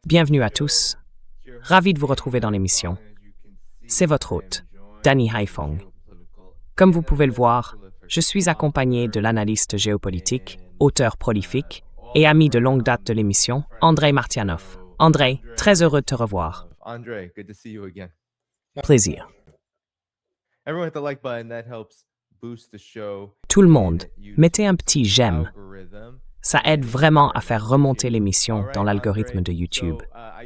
Bienvenue à tous. Ravi de vous retrouver dans l'émission. C'est votre hôte, Danny Haiphong. Comme vous pouvez le voir, je suis accompagné de l'analyste géopolitique, auteur prolifique et ami de longue date de l'émission, Andrei Martianov. Andrei, très heureux de te revoir. Plaisir. Tout le monde, mettez un petit j'aime. Ça aide vraiment à faire remonter l'émission dans l'algorithme de YouTube,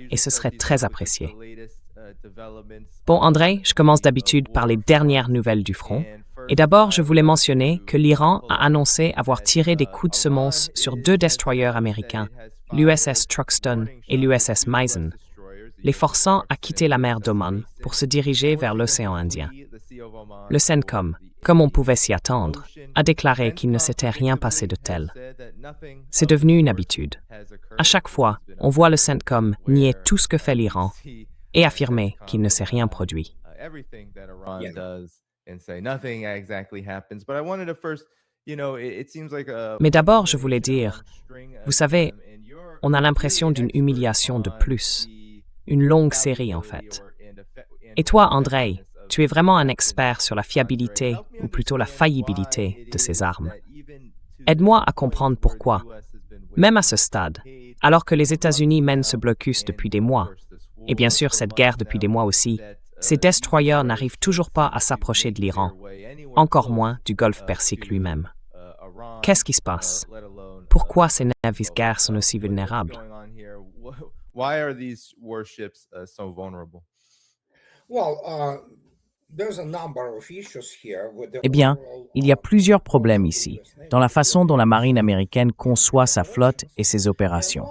et ce serait très apprécié. Bon, Andrei, je commence d'habitude par les dernières nouvelles du front, et d'abord je voulais mentionner que l'Iran a annoncé avoir tiré des coups de semonce sur 2 destroyers américains, l'USS Truxtun et l'USS Mason, les forçant à quitter la mer d'Oman pour se diriger vers l'océan Indien. Le CENTCOM, comme on pouvait s'y attendre, a déclaré qu'il ne s'était rien passé de tel. C'est devenu une habitude. À chaque fois, on voit le CENTCOM nier tout ce que fait l'Iran et affirmer qu'il ne s'est rien produit. Mais d'abord, je voulais dire, vous savez, on a l'impression d'une humiliation de plus, une longue série en fait. Et toi, Andrei, tu es vraiment un expert sur la fiabilité, ou plutôt la faillibilité, de ces armes. Aide-moi à comprendre pourquoi, même à ce stade, alors que les États-Unis mènent ce blocus depuis des mois, et bien sûr cette guerre depuis des mois aussi, ces destroyers n'arrivent toujours pas à s'approcher de l'Iran, encore moins du Golfe Persique lui-même. Qu'est-ce qui se passe? Pourquoi ces navires-guerres sont aussi vulnérables? Eh bien, il y a plusieurs problèmes ici, dans la façon dont la marine américaine conçoit sa flotte et ses opérations.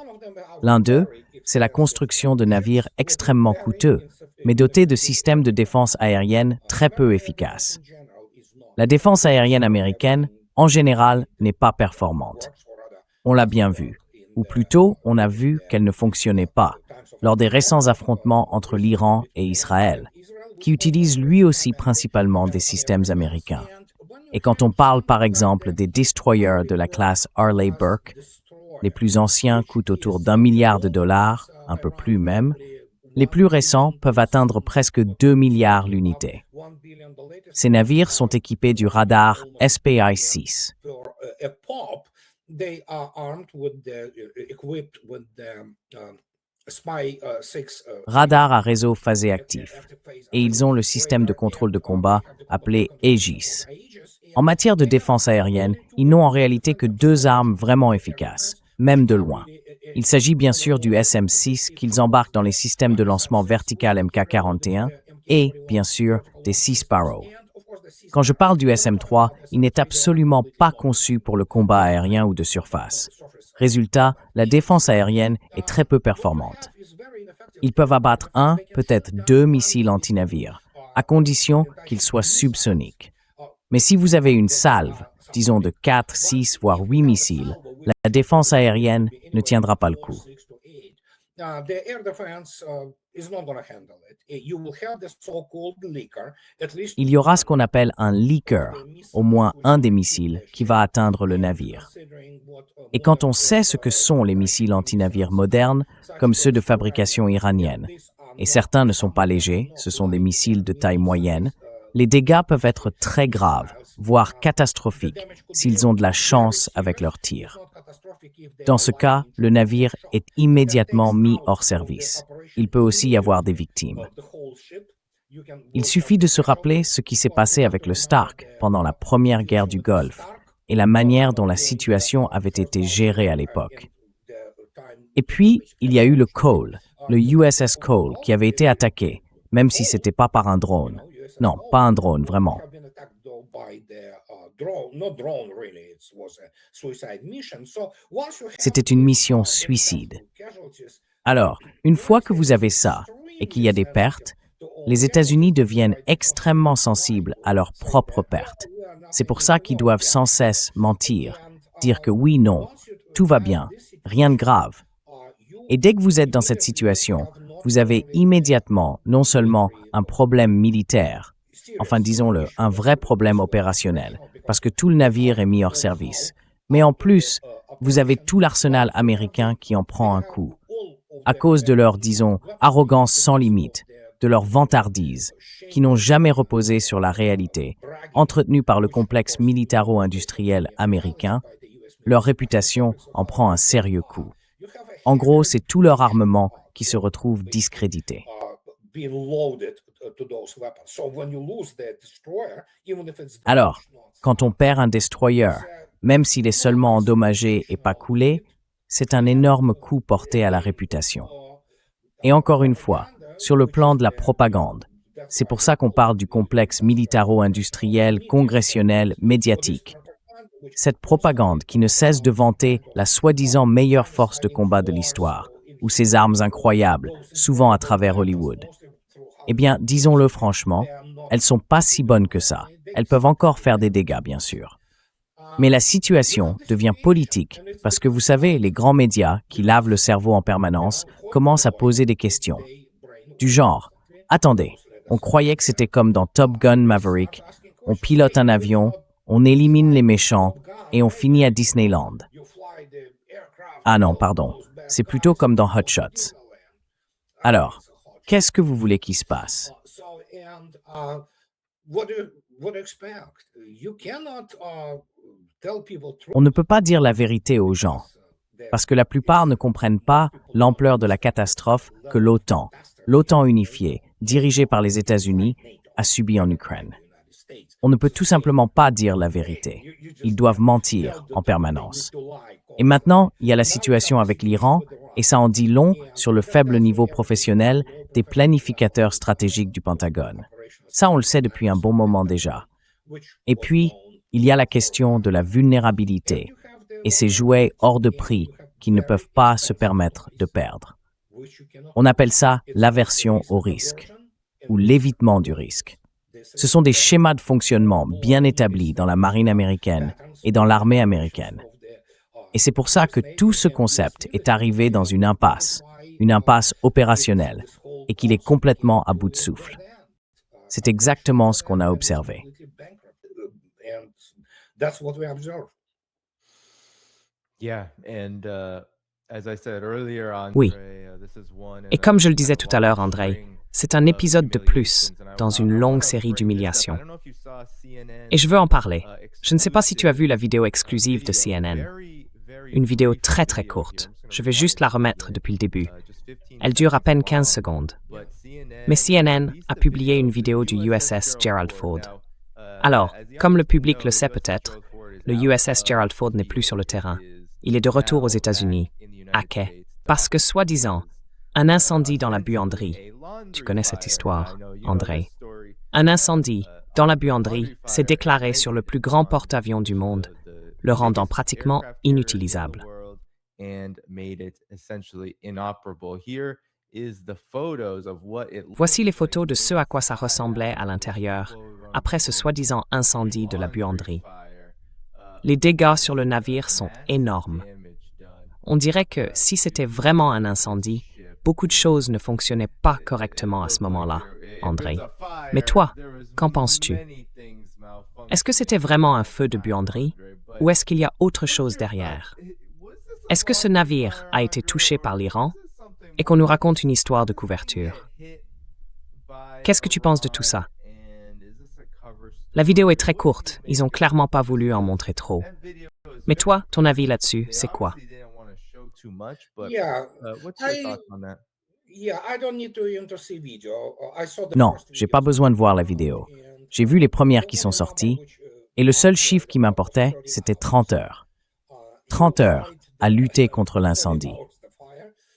L'un d'eux, c'est la construction de navires extrêmement coûteux, mais dotés de systèmes de défense aérienne très peu efficaces. La défense aérienne américaine, en général, n'est pas performante. On l'a bien vu, ou plutôt, on a vu qu'elle ne fonctionnait pas, lors des récents affrontements entre l'Iran et Israël, qui utilise lui aussi principalement des systèmes américains. Et quand on parle par exemple des destroyers de la classe Arleigh Burke, les plus anciens coûtent autour d'$1 milliard, un peu plus même, les plus récents peuvent atteindre presque 2 milliards l'unité. Ces navires sont équipés du radar SPI-6. Radar à réseau phasé actif, et ils ont le système de contrôle de combat appelé Aegis. En matière de défense aérienne, ils n'ont en réalité que 2 armes vraiment efficaces, même de loin. Il s'agit bien sûr du SM-6 qu'ils embarquent dans les systèmes de lancement vertical MK-41 et, bien sûr, des Sea Sparrow. Quand je parle du SM-3, il n'est absolument pas conçu pour le combat aérien ou de surface. Résultat, la défense aérienne est très peu performante. Ils peuvent abattre 1, peut-être 2 missiles anti-navires, à condition qu'ils soient subsoniques. Mais si vous avez une salve, disons de 4, 6, voire 8 missiles, la défense aérienne ne tiendra pas le coup. Il y aura ce qu'on appelle un leaker, au moins un des missiles, qui va atteindre le navire. Et quand on sait ce que sont les missiles anti-navires modernes, comme ceux de fabrication iranienne, et certains ne sont pas légers, ce sont des missiles de taille moyenne, les dégâts peuvent être très graves, voire catastrophiques, s'ils ont de la chance avec leurs tirs. Dans ce cas, le navire est immédiatement mis hors service. Il peut aussi y avoir des victimes. Il suffit de se rappeler ce qui s'est passé avec le Stark pendant la première guerre du Golfe et la manière dont la situation avait été gérée à l'époque. Et puis, il y a eu le Cole, le USS Cole, qui avait été attaqué, même si ce n'était pas par un drone. Non, pas un drone, vraiment. C'était une mission suicide. Alors, une fois que vous avez ça et qu'il y a des pertes, les États-Unis deviennent extrêmement sensibles à leurs propres pertes. C'est pour ça qu'ils doivent sans cesse mentir, dire que oui, non, tout va bien, rien de grave. Et dès que vous êtes dans cette situation, vous avez immédiatement non seulement un problème militaire, enfin disons-le, un vrai problème opérationnel, parce que tout le navire est mis hors service, Mais en plus, vous avez tout l'arsenal américain qui en prend un coup, à cause de leur, disons, arrogance sans limite, de leur vantardise, qui n'ont jamais reposé sur la réalité, entretenue par le complexe militaro-industriel américain. Leur réputation en prend un sérieux coup. En gros, c'est tout leur armement qui se retrouve discrédité. Alors, quand on perd un destroyer, même s'il est seulement endommagé et pas coulé, c'est un énorme coup porté à la réputation. Et encore une fois, sur le plan de la propagande, c'est pour ça qu'on parle du complexe militaro-industriel, congressionnel, médiatique. Cette propagande qui ne cesse de vanter la soi-disant meilleure force de combat de l'histoire, ou ses armes incroyables, souvent à travers Hollywood. Eh bien, disons-le franchement, elles sont pas si bonnes que ça. Elles peuvent encore faire des dégâts, bien sûr. Mais la situation devient politique parce que vous savez, les grands médias qui lavent le cerveau en permanence commencent à poser des questions. Du genre, attendez, on croyait que c'était comme dans Top Gun Maverick, on pilote un avion, on élimine les méchants et on finit à Disneyland. Ah non, pardon, c'est plutôt comme dans Hot Shots. Alors, qu'est-ce que vous voulez qu'il se passe? On ne peut pas dire la vérité aux gens, parce que la plupart ne comprennent pas l'ampleur de la catastrophe que l'OTAN unifiée, dirigée par les États-Unis, a subie en Ukraine. On ne peut tout simplement pas dire la vérité. Ils doivent mentir en permanence. Et maintenant, il y a la situation avec l'Iran, et ça en dit long sur le faible niveau professionnel des planificateurs stratégiques du Pentagone. Ça, on le sait depuis un bon moment déjà. Et puis, il y a la question de la vulnérabilité et ces jouets hors de prix qui ne peuvent pas se permettre de perdre. On appelle ça l'aversion au risque ou l'évitement du risque. Ce sont des schémas de fonctionnement bien établis dans la marine américaine et dans l'armée américaine. Et c'est pour ça que tout ce concept est arrivé dans une impasse opérationnelle, et qu'il est complètement à bout de souffle. C'est exactement ce qu'on a observé. Oui. Et comme je le disais tout à l'heure, Andrei, c'est un épisode de plus dans une longue série d'humiliations. Et je veux en parler. Je ne sais pas si tu as vu la vidéo exclusive de CNN. Une vidéo très très courte. Je vais juste la remettre depuis le début. Elle dure à peine 15 secondes. Mais CNN a publié une vidéo du USS Gerald Ford. Alors, comme le public le sait peut-être, le USS Gerald Ford n'est plus sur le terrain. Il est de retour aux États-Unis, à quai, parce que, soi-disant, un incendie dans la buanderie. Tu connais cette histoire, Andrei. Un incendie dans la buanderie s'est déclaré sur le plus grand porte-avions du monde, le rendant pratiquement inutilisable. Voici les photos de ce à quoi ça ressemblait à l'intérieur, après ce soi-disant incendie de la buanderie. Les dégâts sur le navire sont énormes. On dirait que si c'était vraiment un incendie, beaucoup de choses ne fonctionnaient pas correctement à ce moment-là, Andrei. Mais toi, qu'en penses-tu? Est-ce que c'était vraiment un feu de buanderie ou est-ce qu'il y a autre chose derrière? Est-ce que ce navire a été touché par l'Iran et qu'on nous raconte une histoire de couverture? Qu'est-ce que tu penses de tout ça? La vidéo est très courte, ils n'ont clairement pas voulu en montrer trop. Mais toi, ton avis là-dessus, c'est quoi? Non, j'ai pas besoin de voir la vidéo. J'ai vu les premières qui sont sorties, et le seul chiffre qui m'importait, c'était 30 heures. 30 heures à lutter contre l'incendie.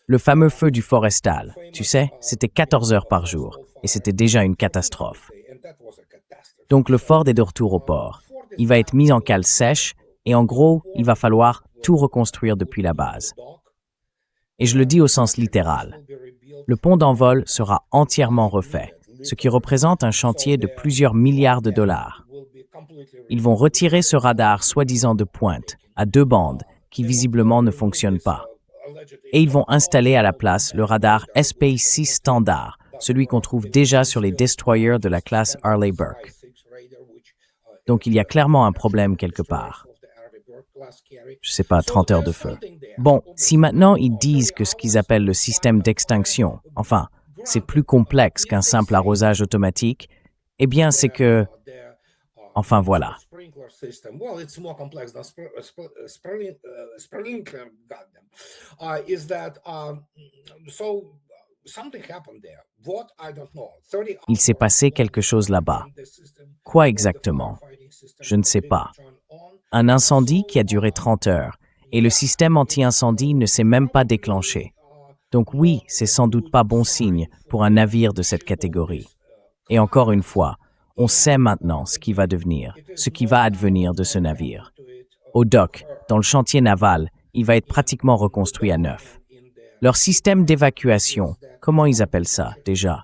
Le fameux feu du Forestal, tu sais, c'était 14 heures par jour, et c'était déjà une catastrophe. Donc le Ford est de retour au port. Il va être mis en cale sèche, et en gros, il va falloir tout reconstruire depuis la base. Et je le dis au sens littéral. Le pont d'envol sera entièrement refait, ce qui représente un chantier de plusieurs milliards de dollars. Ils vont retirer ce radar soi-disant de pointe, à 2 bandes, qui visiblement ne fonctionne pas. Et ils vont installer à la place le radar SPY-6 standard, celui qu'on trouve déjà sur les destroyers de la classe Arleigh Burke. Donc il y a clairement un problème quelque part. je sais pas, 30 heures de feu. Bon, si maintenant ils disent que ce qu'ils appellent le système d'extinction, enfin, c'est plus complexe qu'un simple arrosage automatique, eh bien c'est que... Enfin voilà. Il s'est passé quelque chose là-bas. Quoi exactement? Je ne sais pas. Un incendie qui a duré 30 heures, et le système anti-incendie ne s'est même pas déclenché. Donc oui, c'est sans doute pas bon signe pour un navire de cette catégorie. Et encore une fois, on sait maintenant ce qui va devenir, ce qui va advenir de ce navire. Au dock, dans le chantier naval, il va être pratiquement reconstruit à neuf. Leur système d'évacuation, comment ils appellent ça déjà?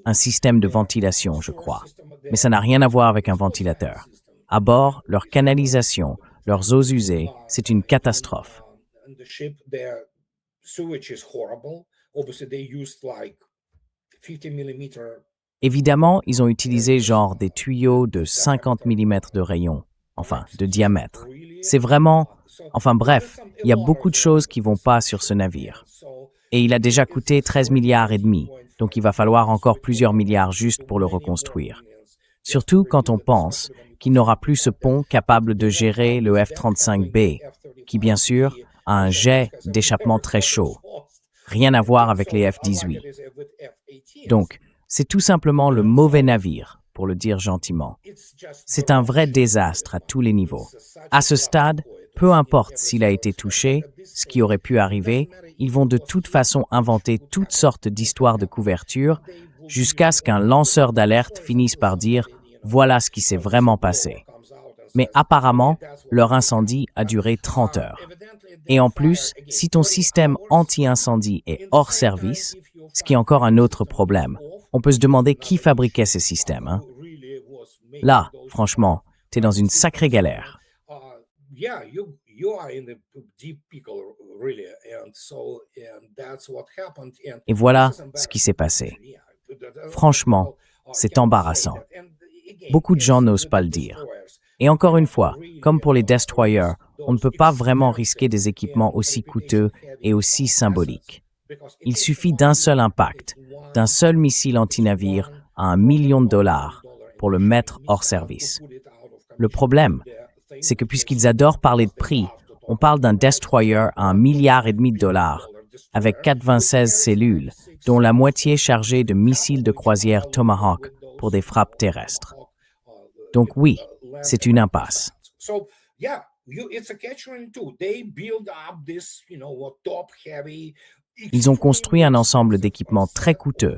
Un système de ventilation, je crois. Mais ça n'a rien à voir avec un ventilateur. À bord, leur canalisation, leurs eaux usées, c'est une catastrophe. Évidemment, ils ont utilisé genre des tuyaux de 50 mm de rayon, enfin, de diamètre. C'est vraiment... Enfin bref, il y a beaucoup de choses qui vont pas sur ce navire. Et il a déjà coûté 13 milliards et demi, donc il va falloir encore plusieurs milliards juste pour le reconstruire. Surtout quand on pense qu'il n'aura plus ce pont capable de gérer le F-35B, qui bien sûr a un jet d'échappement très chaud. Rien à voir avec les F-18. Donc, c'est tout simplement le mauvais navire, pour le dire gentiment. C'est un vrai désastre à tous les niveaux. À ce stade, peu importe s'il a été touché, ce qui aurait pu arriver, ils vont de toute façon inventer toutes sortes d'histoires de couverture jusqu'à ce qu'un lanceur d'alerte finisse par dire « voilà ce qui s'est vraiment passé ». Mais apparemment, leur incendie a duré 30 heures. Et en plus, si ton système anti-incendie est hors service, ce qui est encore un autre problème, on peut se demander qui fabriquait ces systèmes. Hein? Là, franchement, t'es dans une sacrée galère. Et voilà ce qui s'est passé. Franchement, c'est embarrassant. Beaucoup de gens n'osent pas le dire. Et encore une fois, comme pour les destroyers, on ne peut pas vraiment risquer des équipements aussi coûteux et aussi symboliques. Il suffit d'un seul impact, d'un seul missile anti-navire à $1 million pour le mettre hors service. Le problème, c'est que puisqu'ils adorent parler de prix, on parle d'un destroyer à $1,5 milliard avec 96 cellules, dont la moitié chargée de missiles de croisière Tomahawk pour des frappes terrestres. Donc oui, c'est une impasse. Ils ont construit un ensemble d'équipements très coûteux,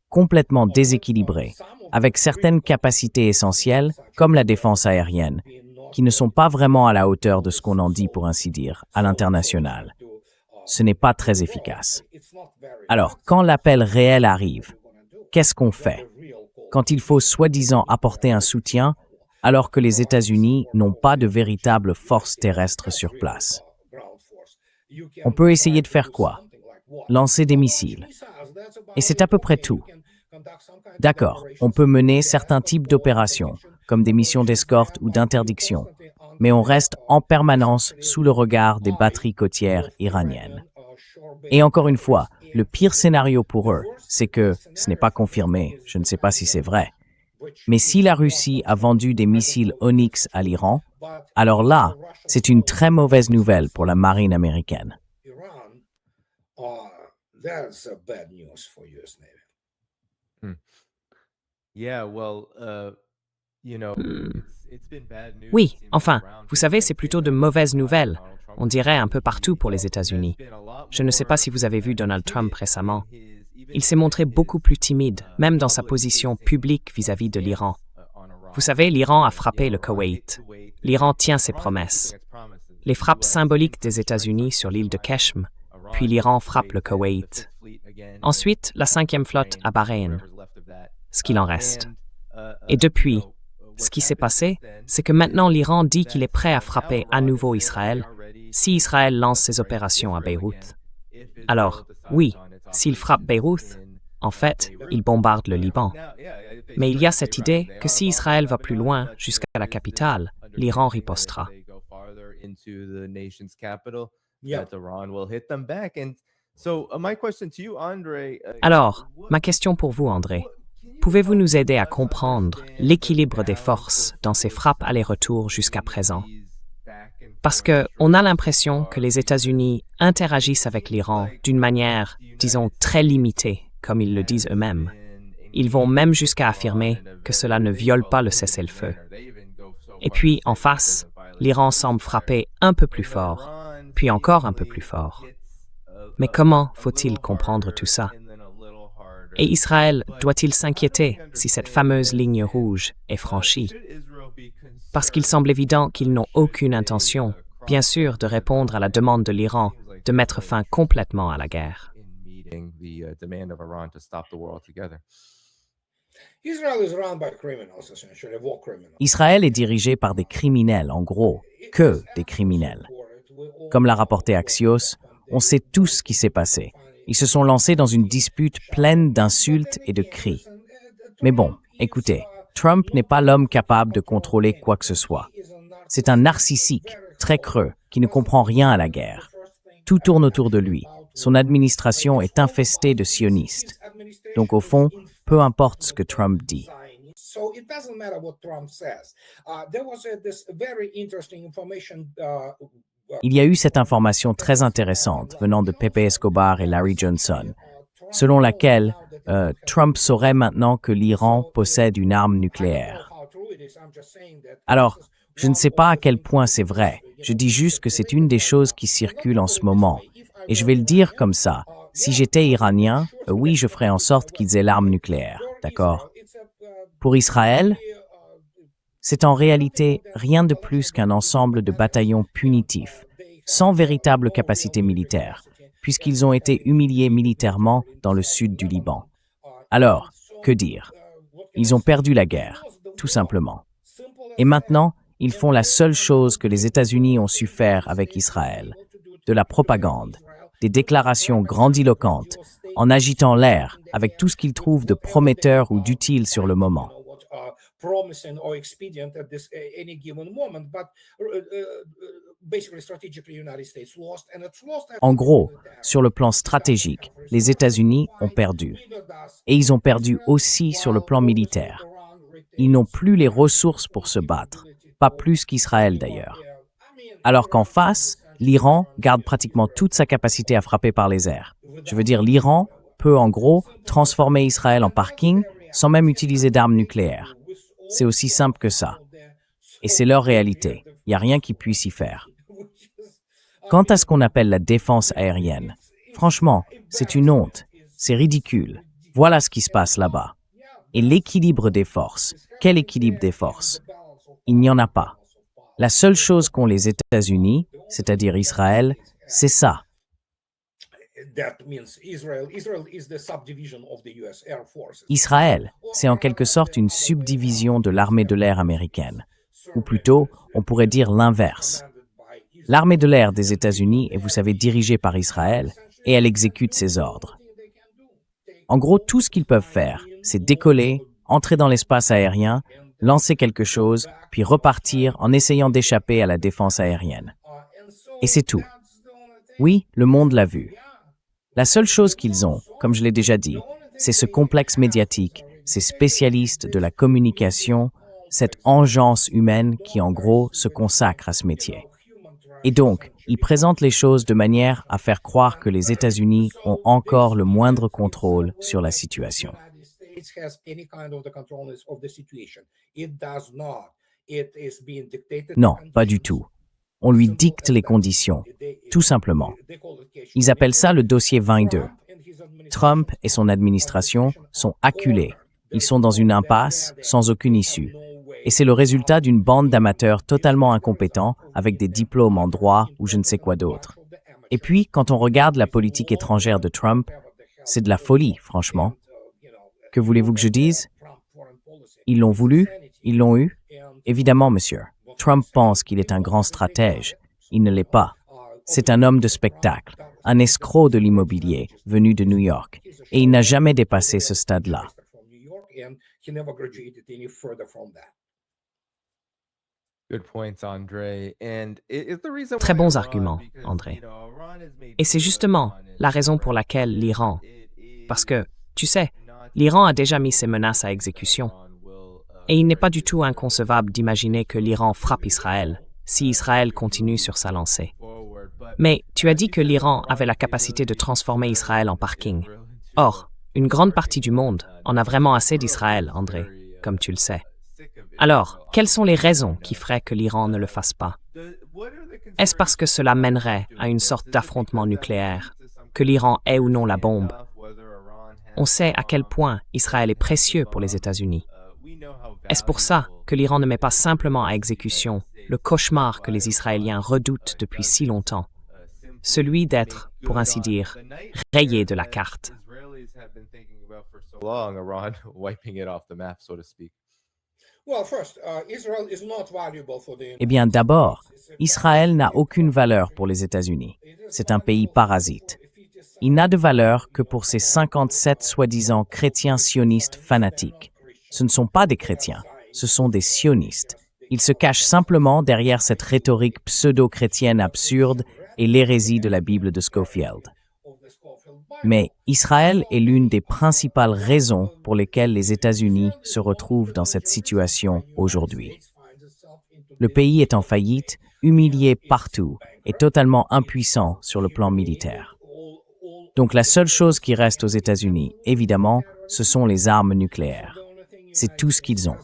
complètement déséquilibrés, avec certaines capacités essentielles, comme la défense aérienne, qui ne sont pas vraiment à la hauteur de ce qu'on en dit, pour ainsi dire, à l'international. Ce n'est pas très efficace. Alors, quand l'appel réel arrive, qu'est-ce qu'on fait? Quand il faut soi-disant apporter un soutien, alors que les États-Unis n'ont pas de véritable force terrestre sur place. On peut essayer de faire quoi? Lancer des missiles. Et c'est à peu près tout. D'accord, on peut mener certains types d'opérations, comme des missions d'escorte ou d'interdiction, mais on reste en permanence sous le regard des batteries côtières iraniennes. Et encore une fois, le pire scénario pour eux, c'est que, ce n'est pas confirmé, je ne sais pas si c'est vrai, mais si la Russie a vendu des missiles Onyx à l'Iran, alors là, c'est une très mauvaise nouvelle pour la marine américaine. Oui, enfin, vous savez, c'est plutôt de mauvaises nouvelles. On dirait un peu partout pour les États-Unis. Je ne sais pas si vous avez vu Donald Trump récemment. Il s'est montré beaucoup plus timide, même dans sa position publique vis-à-vis de l'Iran. Vous savez, l'Iran a frappé le Koweït. L'Iran tient ses promesses. Les frappes symboliques des États-Unis sur l'île de Keshm, puis l'Iran frappe le Koweït. Ensuite, la 5e flotte à Bahreïn, ce qu'il en reste. Et depuis, ce qui s'est passé, c'est que maintenant l'Iran dit qu'il est prêt à frapper à nouveau Israël si Israël lance ses opérations à Beyrouth. Alors, oui, s'il frappe Beyrouth, en fait, il bombarde le Liban. Mais il y a cette idée que si Israël va plus loin jusqu'à la capitale, l'Iran ripostera. Alors, ma question pour vous, André. Pouvez-vous nous aider à comprendre l'équilibre des forces dans ces frappes aller-retour jusqu'à présent? Parce qu'on a l'impression que les États-Unis interagissent avec l'Iran d'une manière, disons, très limitée, comme ils le disent eux-mêmes. Ils vont même jusqu'à affirmer que cela ne viole pas le cessez-le-feu. Et puis, en face, l'Iran semble frapper un peu plus fort, puis encore un peu plus fort. Mais comment faut-il comprendre tout ça? Et Israël doit-il s'inquiéter si cette fameuse ligne rouge est franchie? Parce qu'il semble évident qu'ils n'ont aucune intention, bien sûr, de répondre à la demande de l'Iran de mettre fin complètement à la guerre. Israël est dirigé par des criminels, en gros, que des criminels. Comme l'a rapporté Axios, on sait tout ce qui s'est passé. Ils se sont lancés dans une dispute pleine d'insultes et de cris. Mais bon, écoutez, Trump n'est pas l'homme capable de contrôler quoi que ce soit. C'est un narcissique, très creux, qui ne comprend rien à la guerre. Tout tourne autour de lui. Son administration est infestée de sionistes. Donc au fond, peu importe ce que Trump dit. Il y a eu cette information très intéressante venant de Pepe Escobar et Larry Johnson, selon laquelle Trump saurait maintenant que l'Iran possède une arme nucléaire. Alors, je ne sais pas à quel point c'est vrai, je dis juste que c'est une des choses qui circulent en ce moment. Et je vais le dire comme ça, si j'étais iranien, oui, je ferais en sorte qu'ils aient l'arme nucléaire, d'accord? Pour Israël, c'est en réalité rien de plus qu'un ensemble de bataillons punitifs, sans véritable capacité militaire, puisqu'ils ont été humiliés militairement dans le sud du Liban. Alors, que dire? Ils ont perdu la guerre, tout simplement. Et maintenant, ils font la seule chose que les États-Unis ont su faire avec Israël, de la propagande, des déclarations grandiloquentes, en agitant l'air avec tout ce qu'ils trouvent de prometteur ou d'utile sur le moment. En gros, sur le plan stratégique, les États-Unis ont perdu. Et ils ont perdu aussi sur le plan militaire. Ils n'ont plus les ressources pour se battre, pas plus qu'Israël d'ailleurs. Alors qu'en face, l'Iran garde pratiquement toute sa capacité à frapper par les airs. Je veux dire, l'Iran peut en gros transformer Israël en parking sans même utiliser d'armes nucléaires. C'est aussi simple que ça. Et c'est leur réalité. Il n'y a rien qui puisse y faire. Quant à ce qu'on appelle la défense aérienne, franchement, c'est une honte. C'est ridicule. Voilà ce qui se passe là-bas. Et l'équilibre des forces. Quel équilibre des forces? Il n'y en a pas. La seule chose qu'ont les États-Unis, c'est-à-dire Israël, c'est ça. Israël, c'est en quelque sorte une subdivision de l'armée de l'air américaine. Ou plutôt, on pourrait dire l'inverse. L'armée de l'air des États-Unis est, vous savez, dirigée par Israël et elle exécute ses ordres. En gros, tout ce qu'ils peuvent faire, c'est décoller, entrer dans l'espace aérien, lancer quelque chose, puis repartir en essayant d'échapper à la défense aérienne. Et c'est tout. Oui, le monde l'a vu. La seule chose qu'ils ont, comme je l'ai déjà dit, c'est ce complexe médiatique, ces spécialistes de la communication, cette engeance humaine qui, en gros, se consacre à ce métier. Et donc, ils présentent les choses de manière à faire croire que les États-Unis ont encore le moindre contrôle sur la situation. Non, pas du tout. On lui dicte les conditions, tout simplement. Ils appellent ça le dossier 22. Trump et son administration sont acculés. Ils sont dans une impasse sans aucune issue. Et c'est le résultat d'une bande d'amateurs totalement incompétents avec des diplômes en droit ou je ne sais quoi d'autre. Et puis, quand on regarde la politique étrangère de Trump, c'est de la folie, franchement. Que voulez-vous que je dise? Ils l'ont voulu, ils l'ont eu. Évidemment, monsieur. Trump pense qu'il est un grand stratège. Il ne l'est pas. C'est un homme de spectacle, un escroc de l'immobilier venu de New York. Et il n'a jamais dépassé ce stade-là. Très bons arguments, André. Et c'est justement la raison pour laquelle l'Iran, parce que, tu sais, l'Iran a déjà mis ses menaces à exécution. Et il n'est pas du tout inconcevable d'imaginer que l'Iran frappe Israël si Israël continue sur sa lancée. Mais tu as dit que l'Iran avait la capacité de transformer Israël en parking. Or, une grande partie du monde en a vraiment assez d'Israël, André, comme tu le sais. Alors, quelles sont les raisons qui feraient que l'Iran ne le fasse pas? Est-ce parce que cela mènerait à une sorte d'affrontement nucléaire, que l'Iran ait ou non la bombe? On sait à quel point Israël est précieux pour les États-Unis. Est-ce pour ça que l'Iran ne met pas simplement à exécution le cauchemar que les Israéliens redoutent depuis si longtemps, celui d'être, pour ainsi dire, rayé de la carte? Eh bien, d'abord, Israël n'a aucune valeur pour les États-Unis. C'est un pays parasite. Il n'a de valeur que pour ses 57 soi-disant chrétiens sionistes fanatiques. Ce ne sont pas des chrétiens, ce sont des sionistes. Ils se cachent simplement derrière cette rhétorique pseudo-chrétienne absurde et l'hérésie de la Bible de Scofield. Mais Israël est l'une des principales raisons pour lesquelles les États-Unis se retrouvent dans cette situation aujourd'hui. Le pays est en faillite, humilié partout et totalement impuissant sur le plan militaire. Donc la seule chose qui reste aux États-Unis, évidemment, ce sont les armes nucléaires. C'est tout ce qu'ils ont.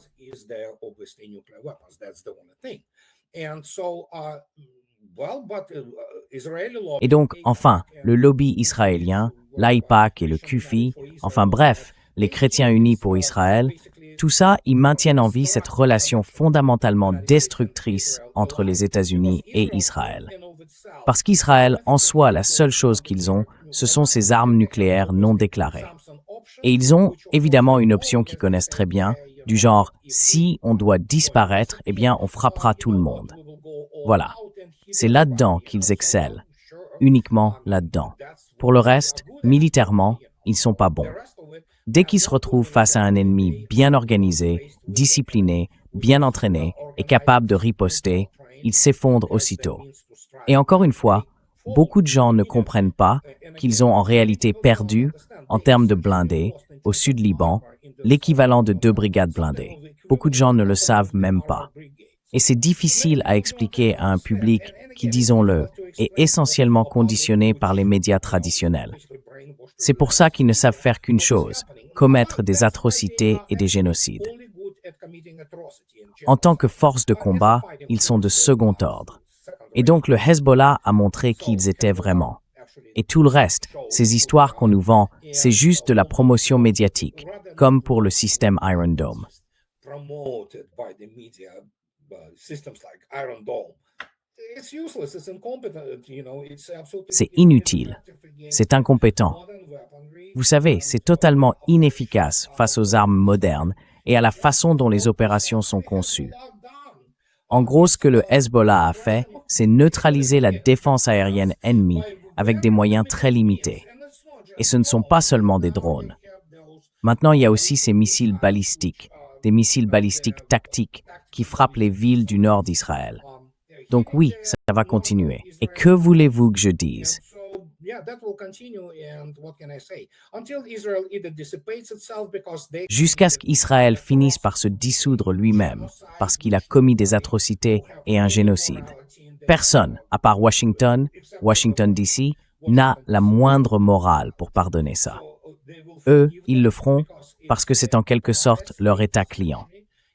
Et donc, enfin, le lobby israélien, l'AIPAC et le CUFI, enfin bref, les chrétiens unis pour Israël, tout ça, ils maintiennent en vie cette relation fondamentalement destructrice entre les États-Unis et Israël. Parce qu'Israël, en soi, la seule chose qu'ils ont, ce sont ces armes nucléaires non déclarées. Et ils ont évidemment une option qu'ils connaissent très bien, du genre, si on doit disparaître, eh bien on frappera tout le monde. Voilà. C'est là-dedans qu'ils excellent. Uniquement là-dedans. Pour le reste, militairement, ils sont pas bons. Dès qu'ils se retrouvent face à un ennemi bien organisé, discipliné, bien entraîné et capable de riposter, ils s'effondrent aussitôt. Et encore une fois, beaucoup de gens ne comprennent pas qu'ils ont en réalité perdu, en termes de blindés, au Sud-Liban, l'équivalent de 2 brigades blindées. Beaucoup de gens ne le savent même pas. Et c'est difficile à expliquer à un public qui, disons-le, est essentiellement conditionné par les médias traditionnels. C'est pour ça qu'ils ne savent faire qu'une chose, commettre des atrocités et des génocides. En tant que force de combat, ils sont de second ordre. Et donc le Hezbollah a montré qui ils étaient vraiment. Et tout le reste, ces histoires qu'on nous vend, c'est juste de la promotion médiatique, comme pour le système Iron Dome. C'est inutile, c'est incompétent. Vous savez, c'est totalement inefficace face aux armes modernes et à la façon dont les opérations sont conçues. En gros, ce que le Hezbollah a fait, c'est neutraliser la défense aérienne ennemie avec des moyens très limités. Et ce ne sont pas seulement des drones. Maintenant, il y a aussi ces missiles balistiques, des missiles balistiques tactiques qui frappent les villes du nord d'Israël. Donc oui, ça va continuer. Et que voulez-vous que je dise? Jusqu'à ce qu'Israël finisse par se dissoudre lui-même, parce qu'il a commis des atrocités et un génocide. Personne, à part Washington DC, n'a la moindre morale pour pardonner ça. Eux, ils le feront parce que c'est en quelque sorte leur État client.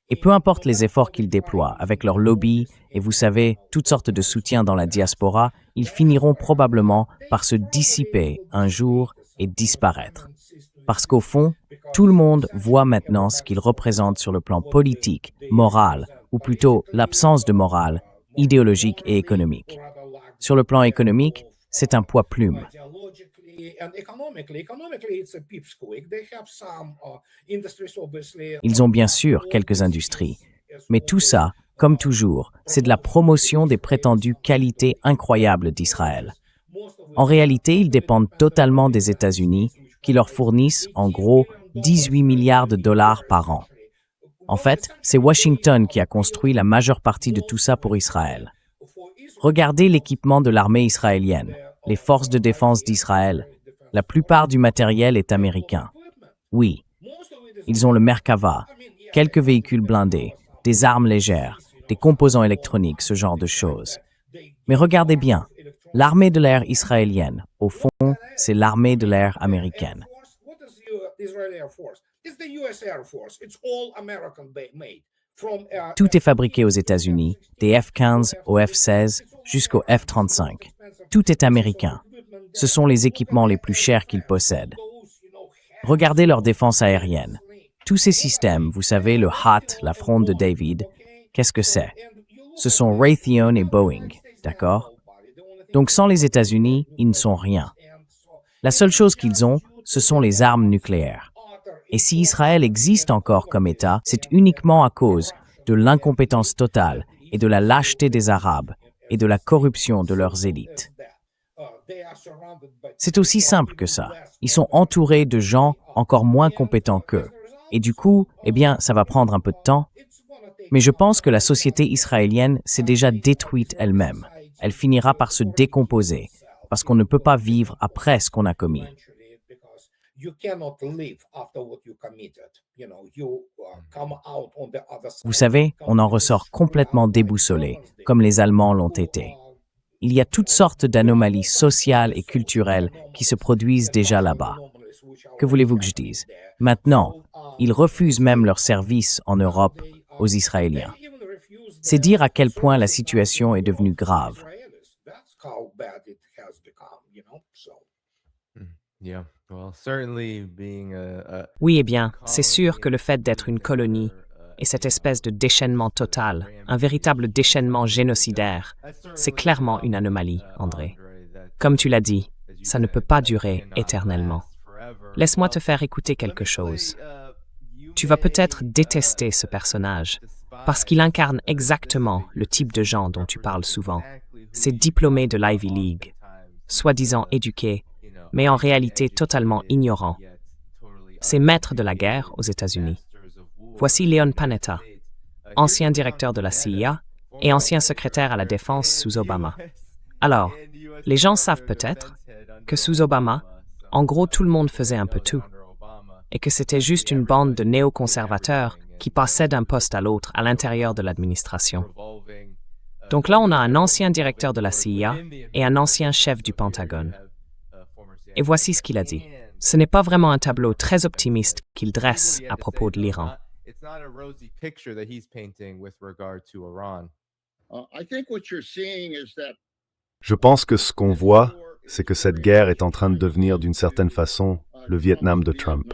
Et peu importe les efforts qu'ils déploient avec leur lobby et vous savez, toutes sortes de soutiens dans la diaspora, ils finiront probablement par se dissiper un jour et disparaître. Parce qu'au fond, tout le monde voit maintenant ce qu'ils représentent sur le plan politique, moral, ou plutôt l'absence de morale, idéologique et économique. Sur le plan économique, c'est un poids plume. Ils ont bien sûr quelques industries, mais tout ça, comme toujours, c'est de la promotion des prétendues qualités incroyables d'Israël. En réalité, ils dépendent totalement des États-Unis, qui leur fournissent, en gros, 18 milliards de dollars par an. En fait, c'est Washington qui a construit la majeure partie de tout ça pour Israël. Regardez l'équipement de l'armée israélienne, les forces de défense d'Israël. La plupart du matériel est américain. Oui, ils ont le Merkava, quelques véhicules blindés, des armes légères, des composants électroniques, ce genre de choses. Mais regardez bien, l'armée de l'air israélienne, au fond, c'est l'armée de l'air américaine. Tout est fabriqué aux États-Unis, des F-15 au F-16 jusqu'au F-35. Tout est américain. Ce sont les équipements les plus chers qu'ils possèdent. Regardez leur défense aérienne. Tous ces systèmes, vous savez, le HAT, la fronde de David, qu'est-ce que c'est? Ce sont Raytheon et Boeing, d'accord? Donc sans les États-Unis, ils ne sont rien. La seule chose qu'ils ont, ce sont les armes nucléaires. Et si Israël existe encore comme État, c'est uniquement à cause de l'incompétence totale et de la lâcheté des Arabes et de la corruption de leurs élites. C'est aussi simple que ça. Ils sont entourés de gens encore moins compétents qu'eux. Et du coup, ça va prendre un peu de temps. Mais je pense que la société israélienne s'est déjà détruite elle-même. Elle finira par se décomposer, parce qu'on ne peut pas vivre après ce qu'on a commis. Vous savez, on en ressort complètement déboussolé, comme les Allemands l'ont été. Il y a toutes sortes d'anomalies sociales et culturelles qui se produisent déjà là-bas. Que voulez-vous que je dise? Maintenant, ils refusent même leurs services en Europe aux Israéliens. C'est dire à quel point la situation est devenue grave. Oui, c'est sûr que le fait d'être une colonie et cette espèce de déchaînement total, un véritable déchaînement génocidaire, c'est clairement une anomalie, André. Comme tu l'as dit, ça ne peut pas durer éternellement. Laisse-moi te faire écouter quelque chose. Tu vas peut-être détester ce personnage, parce qu'il incarne exactement le type de gens dont tu parles souvent. Ces diplômés de l'Ivy League, soi-disant éduqués, mais en réalité totalement ignorants. Ces maîtres de la guerre aux États-Unis. Voici Leon Panetta, ancien directeur de la CIA et ancien secrétaire à la Défense sous Obama. Alors, les gens savent peut-être que sous Obama, en gros, tout le monde faisait un peu tout, et que c'était juste une bande de néoconservateurs qui passaient d'un poste à l'autre à l'intérieur de l'administration. Donc là, on a un ancien directeur de la CIA et un ancien chef du Pentagone. Et voici ce qu'il a dit. Ce n'est pas vraiment un tableau très optimiste qu'il dresse à propos de l'Iran. Je pense que ce qu'on voit, c'est que cette guerre est en train de devenir d'une certaine façon le Vietnam de Trump.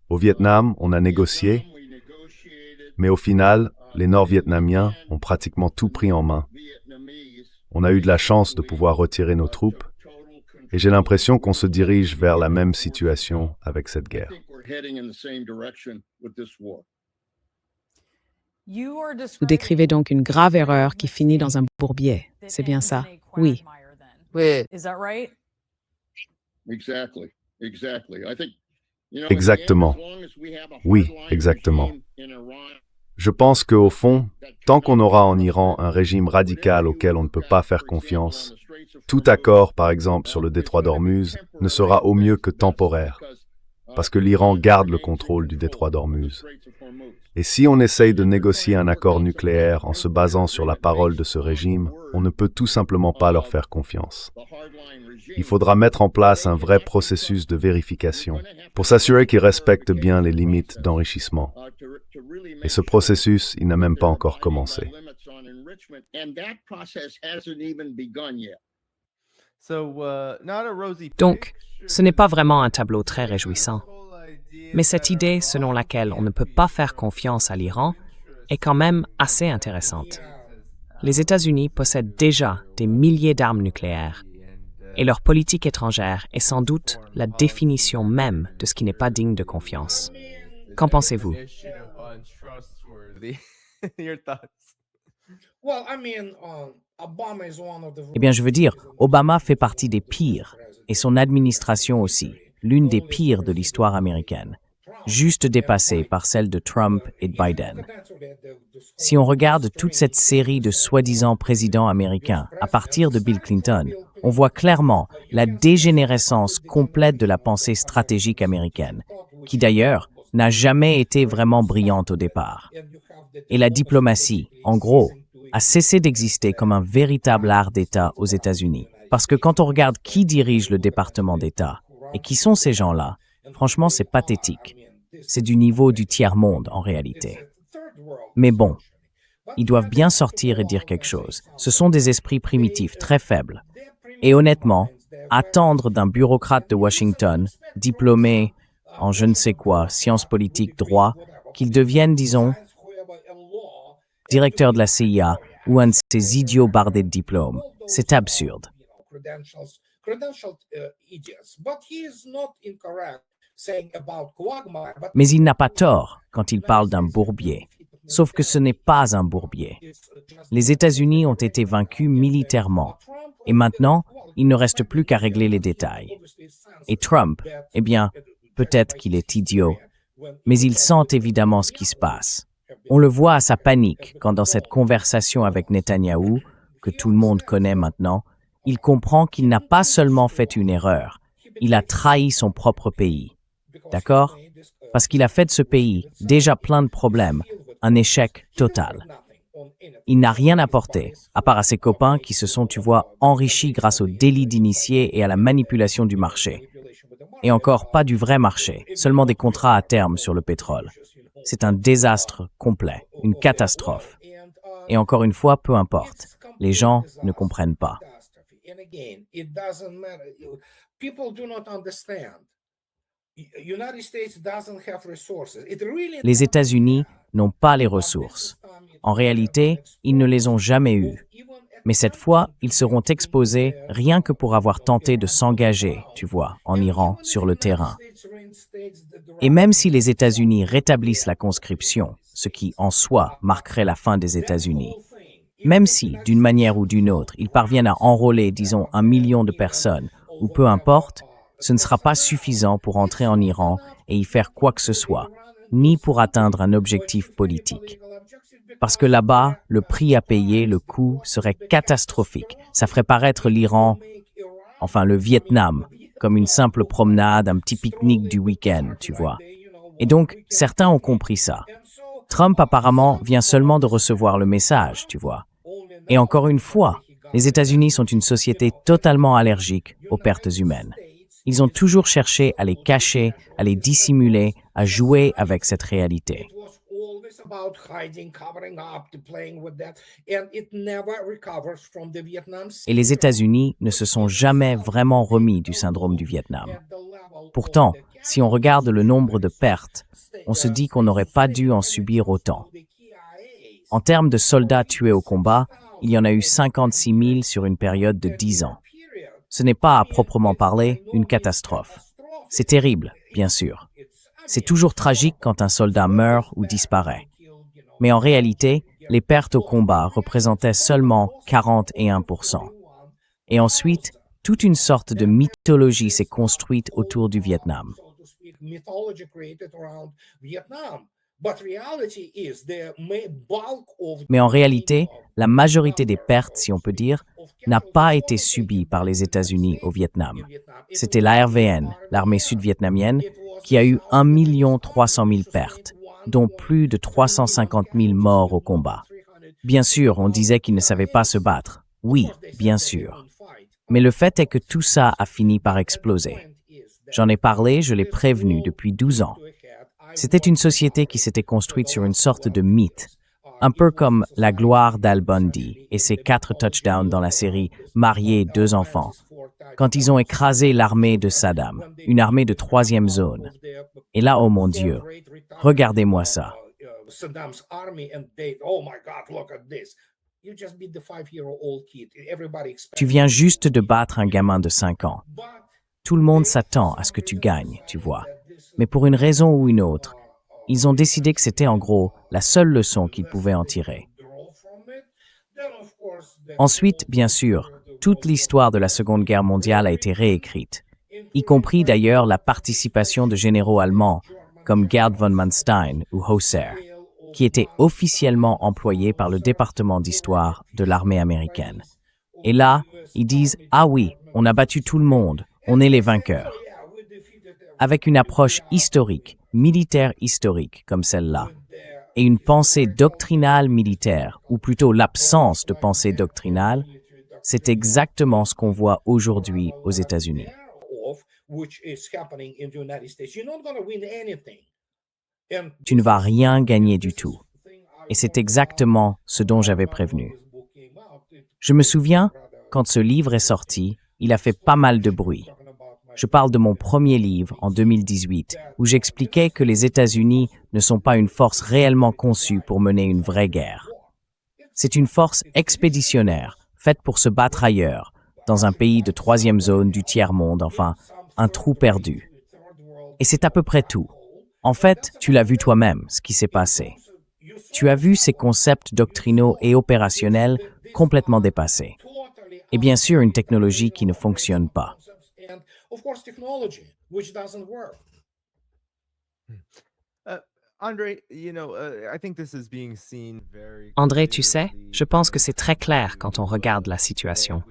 Au Vietnam, on a négocié, mais au final, les Nord-Vietnamiens ont pratiquement tout pris en main. On a eu de la chance de pouvoir retirer nos troupes, et j'ai l'impression qu'on se dirige vers la même situation avec cette guerre. Vous décrivez donc une grave erreur qui finit dans un bourbier. C'est bien ça? Oui. Oui. Exactement. Oui, exactement. Je pense qu'au fond, tant qu'on aura en Iran un régime radical auquel on ne peut pas faire confiance, tout accord, par exemple, sur le détroit d'Ormuz, ne sera au mieux que temporaire, parce que l'Iran garde le contrôle du détroit d'Ormuz. Et si on essaye de négocier un accord nucléaire en se basant sur la parole de ce régime, on ne peut tout simplement pas leur faire confiance. Il faudra mettre en place un vrai processus de vérification pour s'assurer qu'ils respectent bien les limites d'enrichissement. Et ce processus, il n'a même pas encore commencé. Donc, ce n'est pas vraiment un tableau très réjouissant. Mais cette idée selon laquelle on ne peut pas faire confiance à l'Iran est quand même assez intéressante. Les États-Unis possèdent déjà des milliers d'armes nucléaires, et leur politique étrangère est sans doute la définition même de ce qui n'est pas digne de confiance. Qu'en pensez-vous? Je veux dire, Obama fait partie des pires, et son administration aussi, l'une des pires de l'histoire américaine. juste dépassée par celle de Trump et de Biden. Si on regarde toute cette série de soi-disant présidents américains à partir de Bill Clinton, on voit clairement la dégénérescence complète de la pensée stratégique américaine, qui d'ailleurs n'a jamais été vraiment brillante au départ. Et la diplomatie, en gros, a cessé d'exister comme un véritable art d'État aux États-Unis. Parce que quand on regarde qui dirige le département d'État et qui sont ces gens-là, franchement, c'est pathétique. C'est du niveau du tiers-monde en réalité. Mais bon, ils doivent bien sortir et dire quelque chose. Ce sont des esprits primitifs très faibles. Et honnêtement, attendre d'un bureaucrate de Washington, diplômé en je ne sais quoi, sciences politiques, droit, qu'il devienne, disons, directeur de la CIA ou un de ces idiots bardés de diplômes, c'est absurde. Mais il n'a pas tort quand il parle d'un bourbier. Sauf que ce n'est pas un bourbier. Les États-Unis ont été vaincus militairement. Et maintenant, il ne reste plus qu'à régler les détails. Et Trump, eh bien, peut-être qu'il est idiot, mais il sent évidemment ce qui se passe. On le voit à sa panique quand dans cette conversation avec Netanyahou, que tout le monde connaît maintenant, il comprend qu'il n'a pas seulement fait une erreur, il a trahi son propre pays. D'accord? Parce qu'il a fait de ce pays, déjà plein de problèmes, un échec total. Il n'a rien apporté, à part à ses copains qui se sont, tu vois, enrichis grâce au délit d'initié et à la manipulation du marché. Et encore pas du vrai marché, seulement des contrats à terme sur le pétrole. C'est un désastre complet, une catastrophe. Et encore une fois, peu importe, les gens ne comprennent pas. Les États-Unis n'ont pas les ressources. En réalité, ils ne les ont jamais eues. Mais cette fois, ils seront exposés rien que pour avoir tenté de s'engager, tu vois, en Iran, sur le terrain. Et même si les États-Unis rétablissent la conscription, ce qui en soi marquerait la fin des États-Unis, même si, d'une manière ou d'une autre, ils parviennent à enrôler, disons, 1 million de personnes, ou peu importe, ce ne sera pas suffisant pour entrer en Iran et y faire quoi que ce soit, ni pour atteindre un objectif politique. Parce que là-bas, le prix à payer, le coût, serait catastrophique. Ça ferait paraître l'Iran, enfin le Vietnam, comme une simple promenade, un petit pique-nique du week-end, tu vois. Et donc, certains ont compris ça. Trump, apparemment, vient seulement de recevoir le message, tu vois. Et encore une fois, les États-Unis sont une société totalement allergique aux pertes humaines. Ils ont toujours cherché à les cacher, à les dissimuler, à jouer avec cette réalité. Et les États-Unis ne se sont jamais vraiment remis du syndrome du Vietnam. Pourtant, si on regarde le nombre de pertes, on se dit qu'on n'aurait pas dû en subir autant. En termes de soldats tués au combat, il y en a eu 56 000 sur une période de 10 ans. Ce n'est pas, à proprement parler, une catastrophe. C'est terrible, bien sûr. C'est toujours tragique quand un soldat meurt ou disparaît. Mais en réalité, les pertes au combat représentaient seulement 41%. Et ensuite, toute une sorte de mythologie s'est construite autour du Vietnam. Mais en réalité, la majorité des pertes, si on peut dire, n'a pas été subie par les États-Unis au Vietnam. C'était l'ARVN, l'armée sud-vietnamienne, qui a eu 1 300 000 pertes, dont plus de 350 000 morts au combat. Bien sûr, on disait qu'ils ne savaient pas se battre. Oui, bien sûr. Mais le fait est que tout ça a fini par exploser. J'en ai parlé, je l'ai prévenu depuis 12 ans. C'était une société qui s'était construite sur une sorte de mythe, un peu comme la gloire d'Al Bundy et ses 4 touchdowns dans la série « Marié, 2 enfants », quand ils ont écrasé l'armée de Saddam, une armée de 3e zone. Et là, oh mon Dieu, regardez-moi ça. Tu viens juste de battre un gamin de 5 ans. Tout le monde s'attend à ce que tu gagnes, tu vois. Mais pour une raison ou une autre, ils ont décidé que c'était en gros la seule leçon qu'ils pouvaient en tirer. Ensuite, bien sûr, toute l'histoire de la Seconde Guerre mondiale a été réécrite, y compris d'ailleurs la participation de généraux allemands comme Gerd von Manstein ou Hauser, qui étaient officiellement employés par le département d'histoire de l'armée américaine. Et là, ils disent « Ah oui, on a battu tout le monde, on est les vainqueurs ». Avec une approche historique, militaire historique comme celle-là, et une pensée doctrinale militaire, ou plutôt l'absence de pensée doctrinale, c'est exactement ce qu'on voit aujourd'hui aux États-Unis. Tu ne vas rien gagner du tout. Et c'est exactement ce dont j'avais prévenu. Je me souviens, quand ce livre est sorti, il a fait pas mal de bruit. Je parle de mon premier livre en 2018, où j'expliquais que les États-Unis ne sont pas une force réellement conçue pour mener une vraie guerre. C'est une force expéditionnaire, faite pour se battre ailleurs, dans un pays de troisième zone du tiers-monde, enfin, un trou perdu. Et c'est à peu près tout. En fait, tu l'as vu toi-même, ce qui s'est passé. Tu as vu ces concepts doctrinaux et opérationnels complètement dépassés. Et bien sûr, une technologie qui ne fonctionne pas. André, tu sais, je pense que c'est très clair quand on regarde la situation.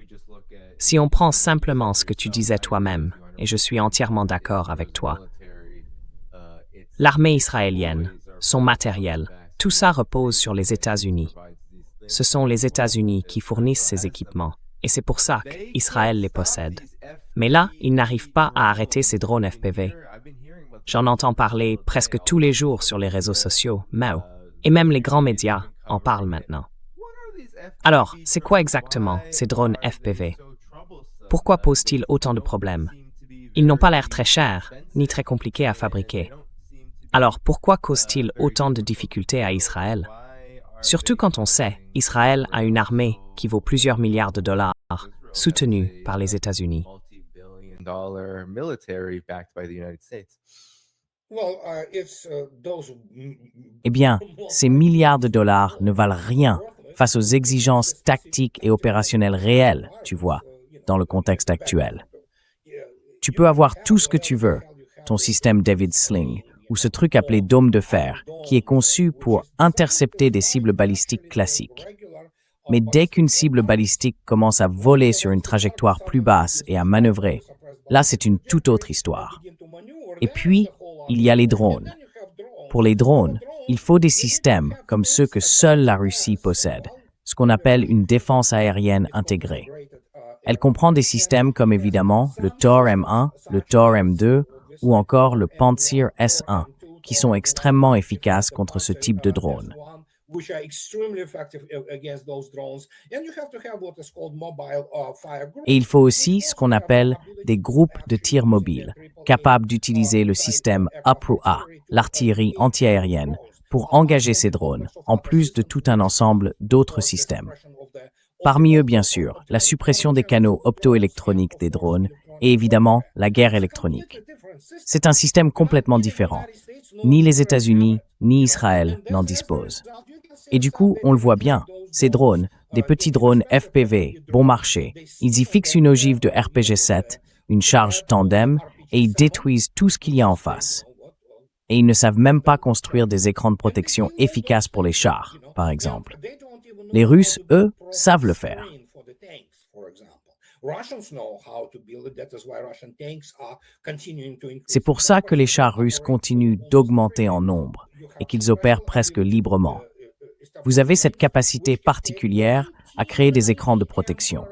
Si on prend simplement ce que tu disais toi-même, et je suis entièrement d'accord avec toi, l'armée israélienne, son matériel, tout ça repose sur les États-Unis. Ce sont les États-Unis qui fournissent ces équipements, et c'est pour ça qu'Israël les possède. Mais là, ils n'arrivent pas à arrêter ces drones FPV. J'en entends parler presque tous les jours sur les réseaux sociaux, et même les grands médias en parlent maintenant. Alors, c'est quoi exactement ces drones FPV? Pourquoi posent-ils autant de problèmes? Ils n'ont pas l'air très chers, ni très compliqués à fabriquer. Alors, pourquoi causent-ils autant de difficultés à Israël? Surtout quand on sait, Israël a une armée qui vaut plusieurs milliards de dollars, soutenue par les États-Unis. Eh bien, ces milliards de dollars ne valent rien face aux exigences tactiques et opérationnelles réelles, tu vois, dans le contexte actuel. Tu peux avoir tout ce que tu veux, ton système David Sling, ou ce truc appelé dôme de fer, qui est conçu pour intercepter des cibles balistiques classiques. Mais dès qu'une cible balistique commence à voler sur une trajectoire plus basse et à manœuvrer, là c'est une toute autre histoire. Et puis, il y a les drones. Pour les drones, il faut des systèmes comme ceux que seule la Russie possède, ce qu'on appelle une défense aérienne intégrée. Elle comprend des systèmes comme évidemment le Tor M1, le Tor M2 ou encore le Pantsir S1, qui sont extrêmement efficaces contre ce type de drone. Et il faut aussi ce qu'on appelle des groupes de tir mobiles, capables d'utiliser le système APRU-A, l'artillerie antiaérienne, pour engager ces drones, en plus de tout un ensemble d'autres systèmes. Parmi eux, bien sûr, la suppression des canaux optoélectroniques des drones et évidemment la guerre électronique. C'est un système complètement différent. Ni les États-Unis, ni Israël n'en disposent. Et du coup, on le voit bien, ces drones, des petits drones FPV, bon marché, ils y fixent une ogive de RPG-7, une charge tandem, et ils détruisent tout ce qu'il y a en face. Et ils ne savent même pas construire des écrans de protection efficaces pour les chars, par exemple. Les Russes, eux, savent le faire. C'est pour ça que les chars russes continuent d'augmenter en nombre et qu'ils opèrent presque librement. Vous avez cette capacité particulière à créer des écrans de protection.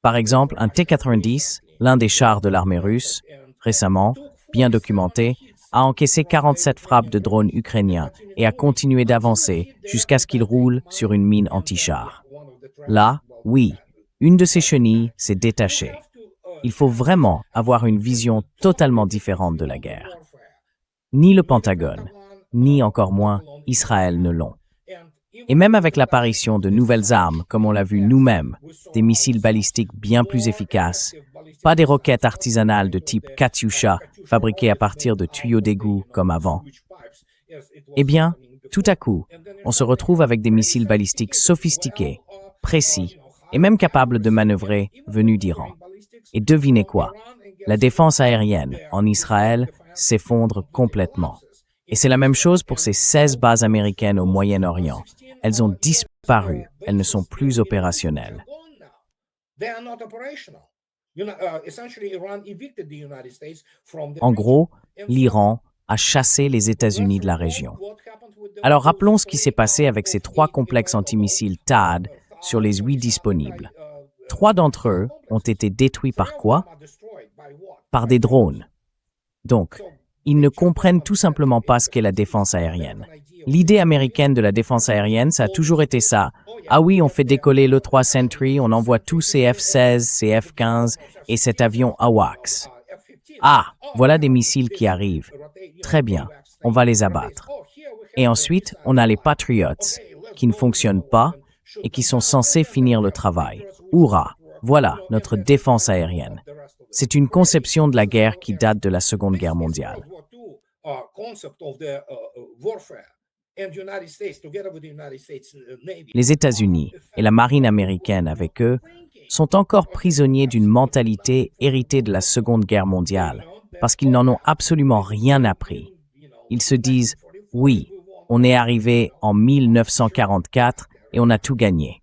Par exemple, un T-90, l'un des chars de l'armée russe, récemment, bien documenté, a encaissé 47 frappes de drones ukrainiens et a continué d'avancer jusqu'à ce qu'il roule sur une mine anti-char. Là, oui, une de ses chenilles s'est détachée. Il faut vraiment avoir une vision totalement différente de la guerre. Ni le Pentagone, ni encore moins Israël ne l'ont. Et même avec l'apparition de nouvelles armes, comme on l'a vu nous-mêmes, des missiles balistiques bien plus efficaces, pas des roquettes artisanales de type Katyusha fabriquées à partir de tuyaux d'égout comme avant. Eh bien, tout à coup, on se retrouve avec des missiles balistiques sophistiqués, précis et même capables de manœuvrer venus d'Iran. Et devinez quoi? La défense aérienne en Israël s'effondre complètement. Et c'est la même chose pour ces 16 bases américaines au Moyen-Orient. Elles ont disparu. Elles ne sont plus opérationnelles. En gros, l'Iran a chassé les États-Unis de la région. Alors rappelons ce qui s'est passé avec ces 3 complexes antimissiles THAAD sur les 8 disponibles. 3 d'entre eux ont été détruits par quoi? Par des drones. Donc, ils ne comprennent tout simplement pas ce qu'est la défense aérienne. L'idée américaine de la défense aérienne, ça a toujours été ça. Ah oui, on fait décoller l'E-3 Sentry, on envoie tous ces F-16, ces F-15 et cet avion AWACS. Ah, voilà des missiles qui arrivent. Très bien, on va les abattre. Et ensuite, on a les Patriots, qui ne fonctionnent pas et qui sont censés finir le travail. Hourra, voilà notre défense aérienne. C'est une conception de la guerre qui date de la Seconde Guerre mondiale. Les États-Unis et la marine américaine avec eux sont encore prisonniers d'une mentalité héritée de la Seconde Guerre mondiale parce qu'ils n'en ont absolument rien appris. Ils se disent « Oui, on est arrivé en 1944 et on a tout gagné. »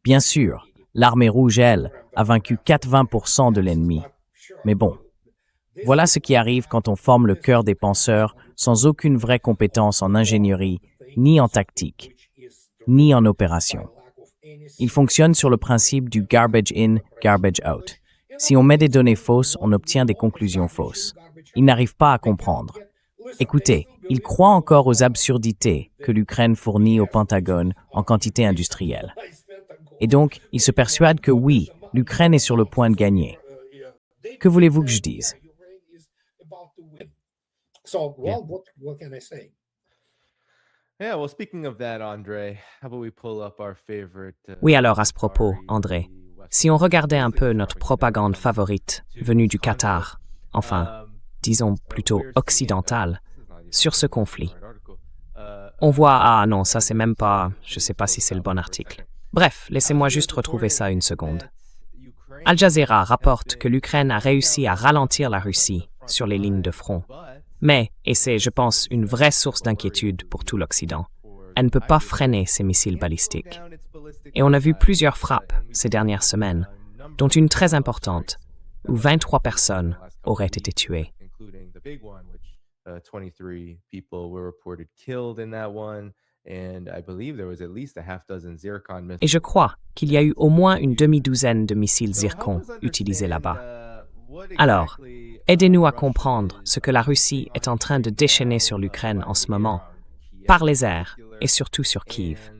Bien sûr, l'armée rouge, elle, a vaincu 80% de l'ennemi. Mais bon, voilà ce qui arrive quand on forme le cœur des penseurs sans aucune vraie compétence en ingénierie, ni en tactique, ni en opération. Ils fonctionnent sur le principe du garbage in, garbage out. Si on met des données fausses, on obtient des conclusions fausses. Ils n'arrivent pas à comprendre. Écoutez, ils croient encore aux absurdités que l'Ukraine fournit au Pentagone en quantité industrielle. Et donc, ils se persuadent que oui, l'Ukraine est sur le point de gagner. Que voulez-vous que je dise? Oui, alors à ce propos, André, si on regardait un peu notre propagande favorite venue du Qatar, enfin, disons plutôt occidentale, sur ce conflit, on voit, ah non, ça c'est même pas, je sais pas si c'est le bon article. Bref, laissez-moi juste retrouver ça une seconde. Al Jazeera rapporte que l'Ukraine a réussi à ralentir la Russie sur les lignes de front. Mais, et c'est, je pense, une vraie source d'inquiétude pour tout l'Occident, elle ne peut pas freiner ces missiles balistiques. Et on a vu plusieurs frappes ces dernières semaines, dont une très importante, où 23 personnes auraient été tuées. Et je crois qu'il y a eu au moins une demi-douzaine de missiles Zircon utilisés là-bas. Alors, aidez-nous à comprendre ce que la Russie est en train de déchaîner sur l'Ukraine en ce moment, par les airs et surtout sur Kiev.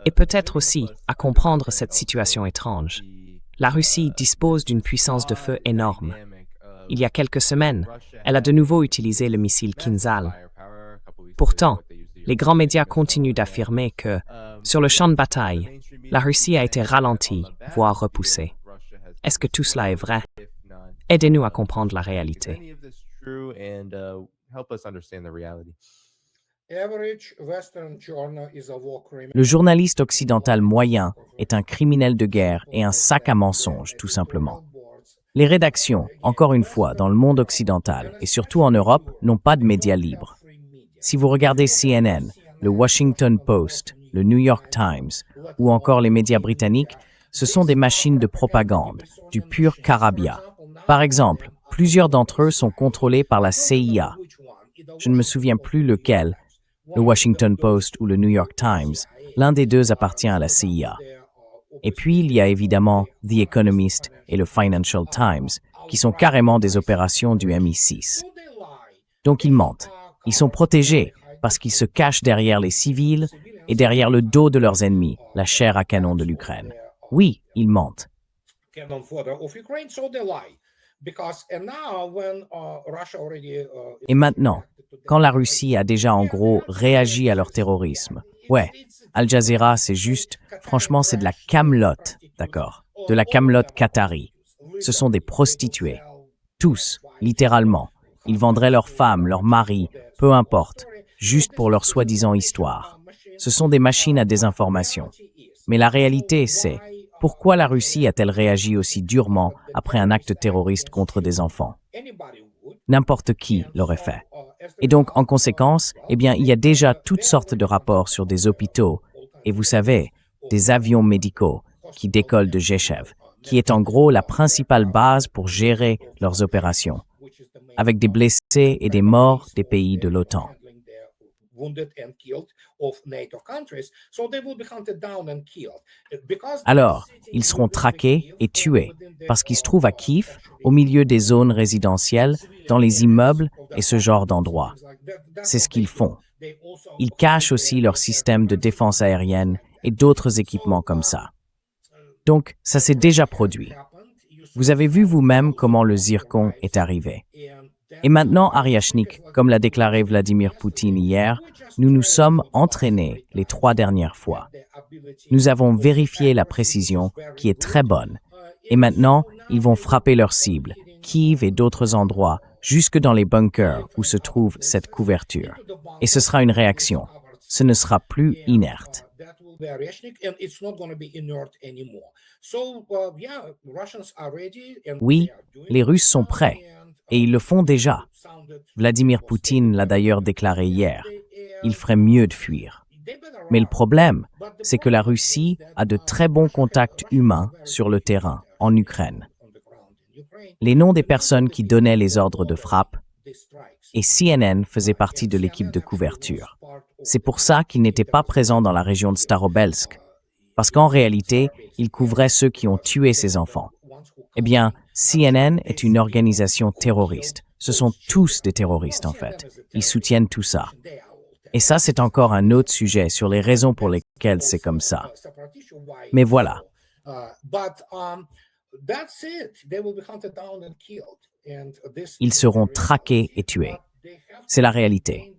Et peut-être aussi à comprendre cette situation étrange. La Russie dispose d'une puissance de feu énorme. Il y a quelques semaines, elle a de nouveau utilisé le missile Kinzhal. Pourtant, les grands médias continuent d'affirmer que, sur le champ de bataille, la Russie a été ralentie, voire repoussée. Est-ce que tout cela est vrai? Aidez-nous à comprendre la réalité. Le journaliste occidental moyen est un criminel de guerre et un sac à mensonges, tout simplement. Les rédactions, encore une fois, dans le monde occidental et surtout en Europe, n'ont pas de médias libres. Si vous regardez CNN, le Washington Post, le New York Times ou encore les médias britanniques, ce sont des machines de propagande, du pur charabia. Par exemple, plusieurs d'entre eux sont contrôlés par la CIA. Je ne me souviens plus lequel, le Washington Post ou le New York Times, l'un des deux appartient à la CIA. Et puis, il y a évidemment The Economist et le Financial Times, qui sont carrément des opérations du MI6. Donc ils mentent. Ils sont protégés parce qu'ils se cachent derrière les civils et derrière le dos de leurs ennemis, la chair à canon de l'Ukraine. Oui, ils mentent. Et maintenant, quand la Russie a déjà en gros réagi à leur terrorisme, ouais, Al Jazeera, c'est juste, franchement, c'est de la camelote, d'accord? De la camelote qatari. Ce sont des prostituées. Tous, littéralement. Ils vendraient leurs femmes, leurs maris, peu importe, juste pour leur soi-disant histoire. Ce sont des machines à désinformation. Mais la réalité, c'est pourquoi la Russie a-t-elle réagi aussi durement après un acte terroriste contre des enfants? N'importe qui l'aurait fait. Et donc, en conséquence, il y a déjà toutes sortes de rapports sur des hôpitaux et vous savez, des avions médicaux qui décollent de Geshev, qui est en gros la principale base pour gérer leurs opérations, avec des blessés et des morts des pays de l'OTAN. Alors, ils seront traqués et tués parce qu'ils se trouvent à Kiev, au milieu des zones résidentielles, dans les immeubles et ce genre d'endroits. C'est ce qu'ils font. Ils cachent aussi leur système de défense aérienne et d'autres équipements comme ça. Donc, ça s'est déjà produit. Vous avez vu vous-même comment le zircon est arrivé. Et maintenant, Aryashnik, comme l'a déclaré Vladimir Poutine hier, nous nous sommes entraînés les 3 dernières fois. Nous avons vérifié la précision qui est très bonne. Et maintenant, ils vont frapper leurs cibles, Kiev et d'autres endroits, jusque dans les bunkers où se trouve cette couverture. Et ce sera une réaction. Ce ne sera plus inerte. Oui, les Russes sont prêts. Et ils le font déjà. Vladimir Poutine l'a d'ailleurs déclaré hier. Il ferait mieux de fuir. Mais le problème, c'est que la Russie a de très bons contacts humains sur le terrain, en Ukraine. Les noms des personnes qui donnaient les ordres de frappe, et CNN faisait partie de l'équipe de couverture. C'est pour ça qu'il n'était pas présent dans la région de Starobelsk, parce qu'en réalité, il couvrait ceux qui ont tué ses enfants. CNN est une organisation terroriste. Ce sont tous des terroristes, en fait. Ils soutiennent tout ça. Et ça, c'est encore un autre sujet sur les raisons pour lesquelles c'est comme ça. Mais voilà. Ils seront traqués et tués. C'est la réalité.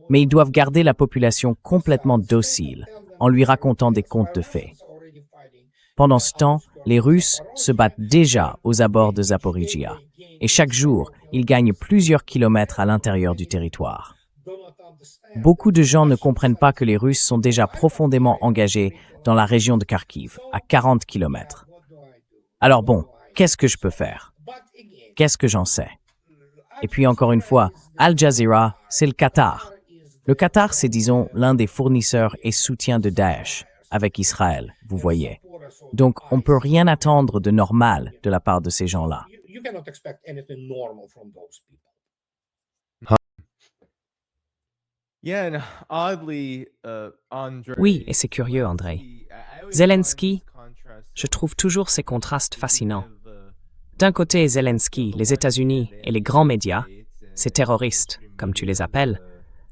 Mais ils doivent garder la population complètement docile en lui racontant des contes de fées. Pendant ce temps, les Russes se battent déjà aux abords de Zaporizhia. Et chaque jour, ils gagnent plusieurs kilomètres à l'intérieur du territoire. Beaucoup de gens ne comprennent pas que les Russes sont déjà profondément engagés dans la région de Kharkiv, à 40 kilomètres. Alors bon, qu'est-ce que je peux faire? Qu'est-ce que j'en sais? Et puis encore une fois, Al Jazeera, c'est le Qatar. Le Qatar, c'est disons l'un des fournisseurs et soutiens de Daesh avec Israël, vous voyez. Donc, on ne peut rien attendre de normal de la part de ces gens-là. Oui, et c'est curieux, Andrei. Zelensky, je trouve toujours ces contrastes fascinants. D'un côté, Zelensky, les États-Unis et les grands médias, ces terroristes, comme tu les appelles,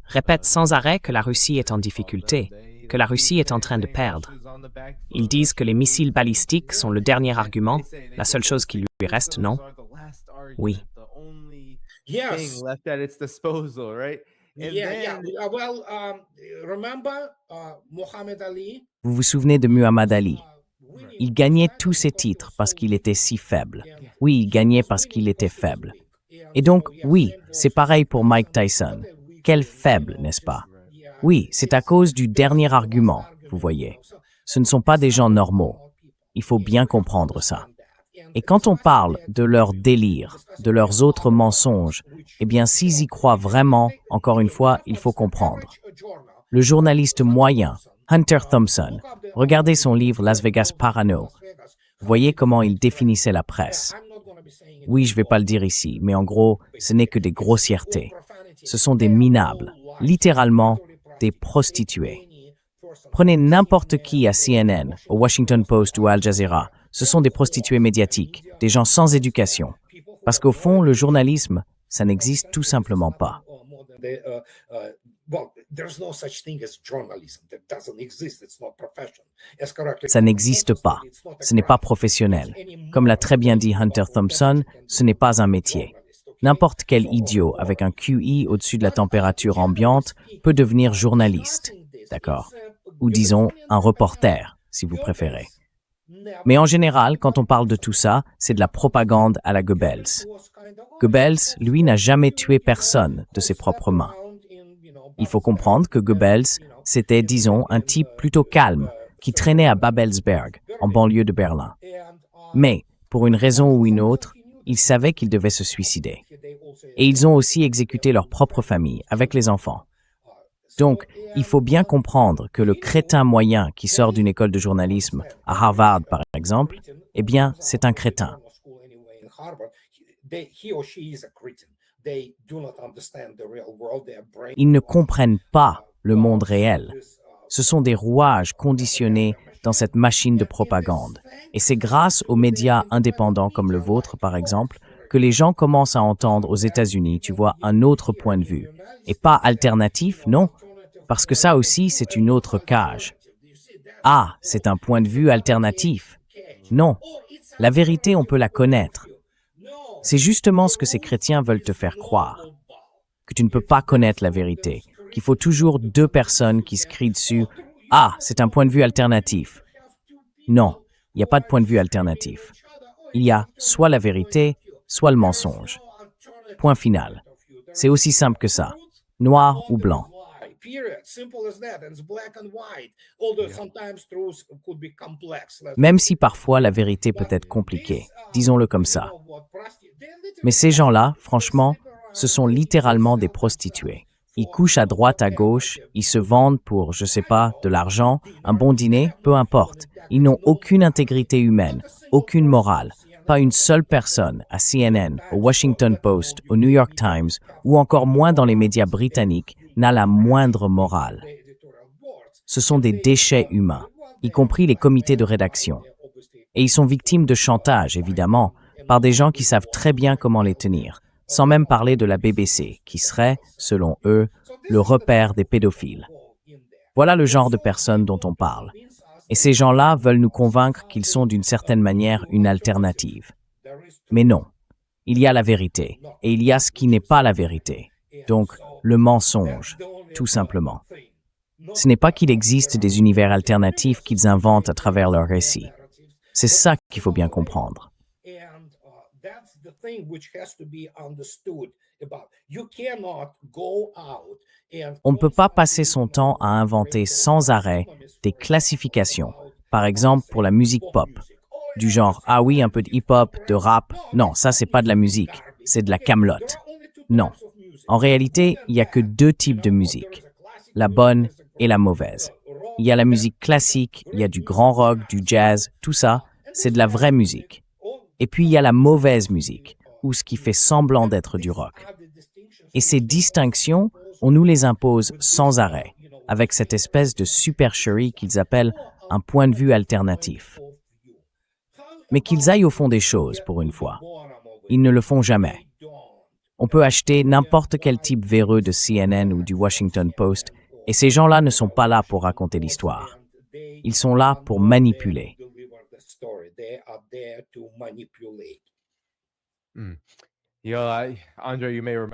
répètent sans arrêt que la Russie est en difficulté, que la Russie est en train de perdre. Ils disent que les missiles balistiques sont le dernier argument, la seule chose qui lui reste, non? Oui. Vous vous souvenez de Muhammad Ali? Il gagnait tous ses titres parce qu'il était si faible. Oui, il gagnait parce qu'il était faible. Et donc, oui, c'est pareil pour Mike Tyson. Quel faible, n'est-ce pas? Oui, c'est à cause du dernier argument, vous voyez. Ce ne sont pas des gens normaux. Il faut bien comprendre ça. Et quand on parle de leur délire, de leurs autres mensonges, s'ils y croient vraiment, encore une fois, il faut comprendre. Le journaliste moyen, Hunter Thompson, regardez son livre Las Vegas Parano. Voyez comment il définissait la presse. Oui, je ne vais pas le dire ici, mais en gros, ce n'est que des grossièretés. Ce sont des minables, littéralement des prostituées. Prenez n'importe qui à CNN, au Washington Post ou à Al Jazeera. Ce sont des prostituées médiatiques, des gens sans éducation. Parce qu'au fond, le journalisme, ça n'existe tout simplement pas. Ça n'existe pas. Ce n'est pas professionnel. Comme l'a très bien dit Hunter Thompson, ce n'est pas un métier. N'importe quel idiot avec un QI au-dessus de la température ambiante peut devenir journaliste, d'accord? Ou disons, un reporter, si vous préférez. Mais en général, quand on parle de tout ça, c'est de la propagande à la Goebbels. Goebbels, lui, n'a jamais tué personne de ses propres mains. Il faut comprendre que Goebbels, c'était, disons, un type plutôt calme, qui traînait à Babelsberg, en banlieue de Berlin. Mais, pour une raison ou une autre, il savait qu'il devait se suicider. Et ils ont aussi exécuté leur propre famille, avec les enfants. Donc, il faut bien comprendre que le crétin moyen qui sort d'une école de journalisme à Harvard, par exemple, eh bien, c'est un crétin. Ils ne comprennent pas le monde réel. Ce sont des rouages conditionnés dans cette machine de propagande. Et c'est grâce aux médias indépendants comme le vôtre, par exemple, que les gens commencent à entendre aux États-Unis, tu vois, un autre point de vue. Et pas alternatif, non, parce que ça aussi, c'est une autre cage. Ah, c'est un point de vue alternatif. Non, la vérité, on peut la connaître. C'est justement ce que ces chrétiens veulent te faire croire. Que tu ne peux pas connaître la vérité, qu'il faut toujours deux personnes qui se crient dessus. Ah, c'est un point de vue alternatif. Non, il n'y a pas de point de vue alternatif. Il y a soit la vérité, soit le mensonge. Point final. C'est aussi simple que ça. Noir ou blanc. Même si parfois la vérité peut être compliquée, disons-le comme ça. Mais ces gens-là, franchement, ce sont littéralement des prostituées. Ils couchent à droite, à gauche, ils se vendent pour, je sais pas, de l'argent, un bon dîner, peu importe. Ils n'ont aucune intégrité humaine, aucune morale. Pas une seule personne à CNN, au Washington Post, au New York Times, ou encore moins dans les médias britanniques, n'a la moindre morale. Ce sont des déchets humains, y compris les comités de rédaction. Et ils sont victimes de chantage, évidemment, par des gens qui savent très bien comment les tenir, sans même parler de la BBC, qui serait, selon eux, le repère des pédophiles. Voilà le genre de personnes dont on parle. Et ces gens-là veulent nous convaincre qu'ils sont d'une certaine manière une alternative. Mais non, il y a la vérité, et il y a ce qui n'est pas la vérité. Donc, le mensonge, tout simplement. Ce n'est pas qu'il existe des univers alternatifs qu'ils inventent à travers leurs récits. C'est ça qu'il faut bien comprendre. On ne peut pas passer son temps à inventer sans arrêt des classifications, par exemple pour la musique pop, du genre « ah oui, un peu de hip-hop, de rap, non, ça c'est pas de la musique, c'est de la camelote ». Non. En réalité, il n'y a que deux types de musique, la bonne et la mauvaise. Il y a la musique classique, il y a du grand rock, du jazz, tout ça, c'est de la vraie musique. Et puis il y a la mauvaise musique, ou ce qui fait semblant d'être du rock. Et ces distinctions, on nous les impose sans arrêt, avec cette espèce de supercherie qu'ils appellent un point de vue alternatif. Mais qu'ils aillent au fond des choses, pour une fois. Ils ne le font jamais. On peut acheter n'importe quel type véreux de CNN ou du Washington Post, et ces gens-là ne sont pas là pour raconter l'histoire. Ils sont là pour manipuler.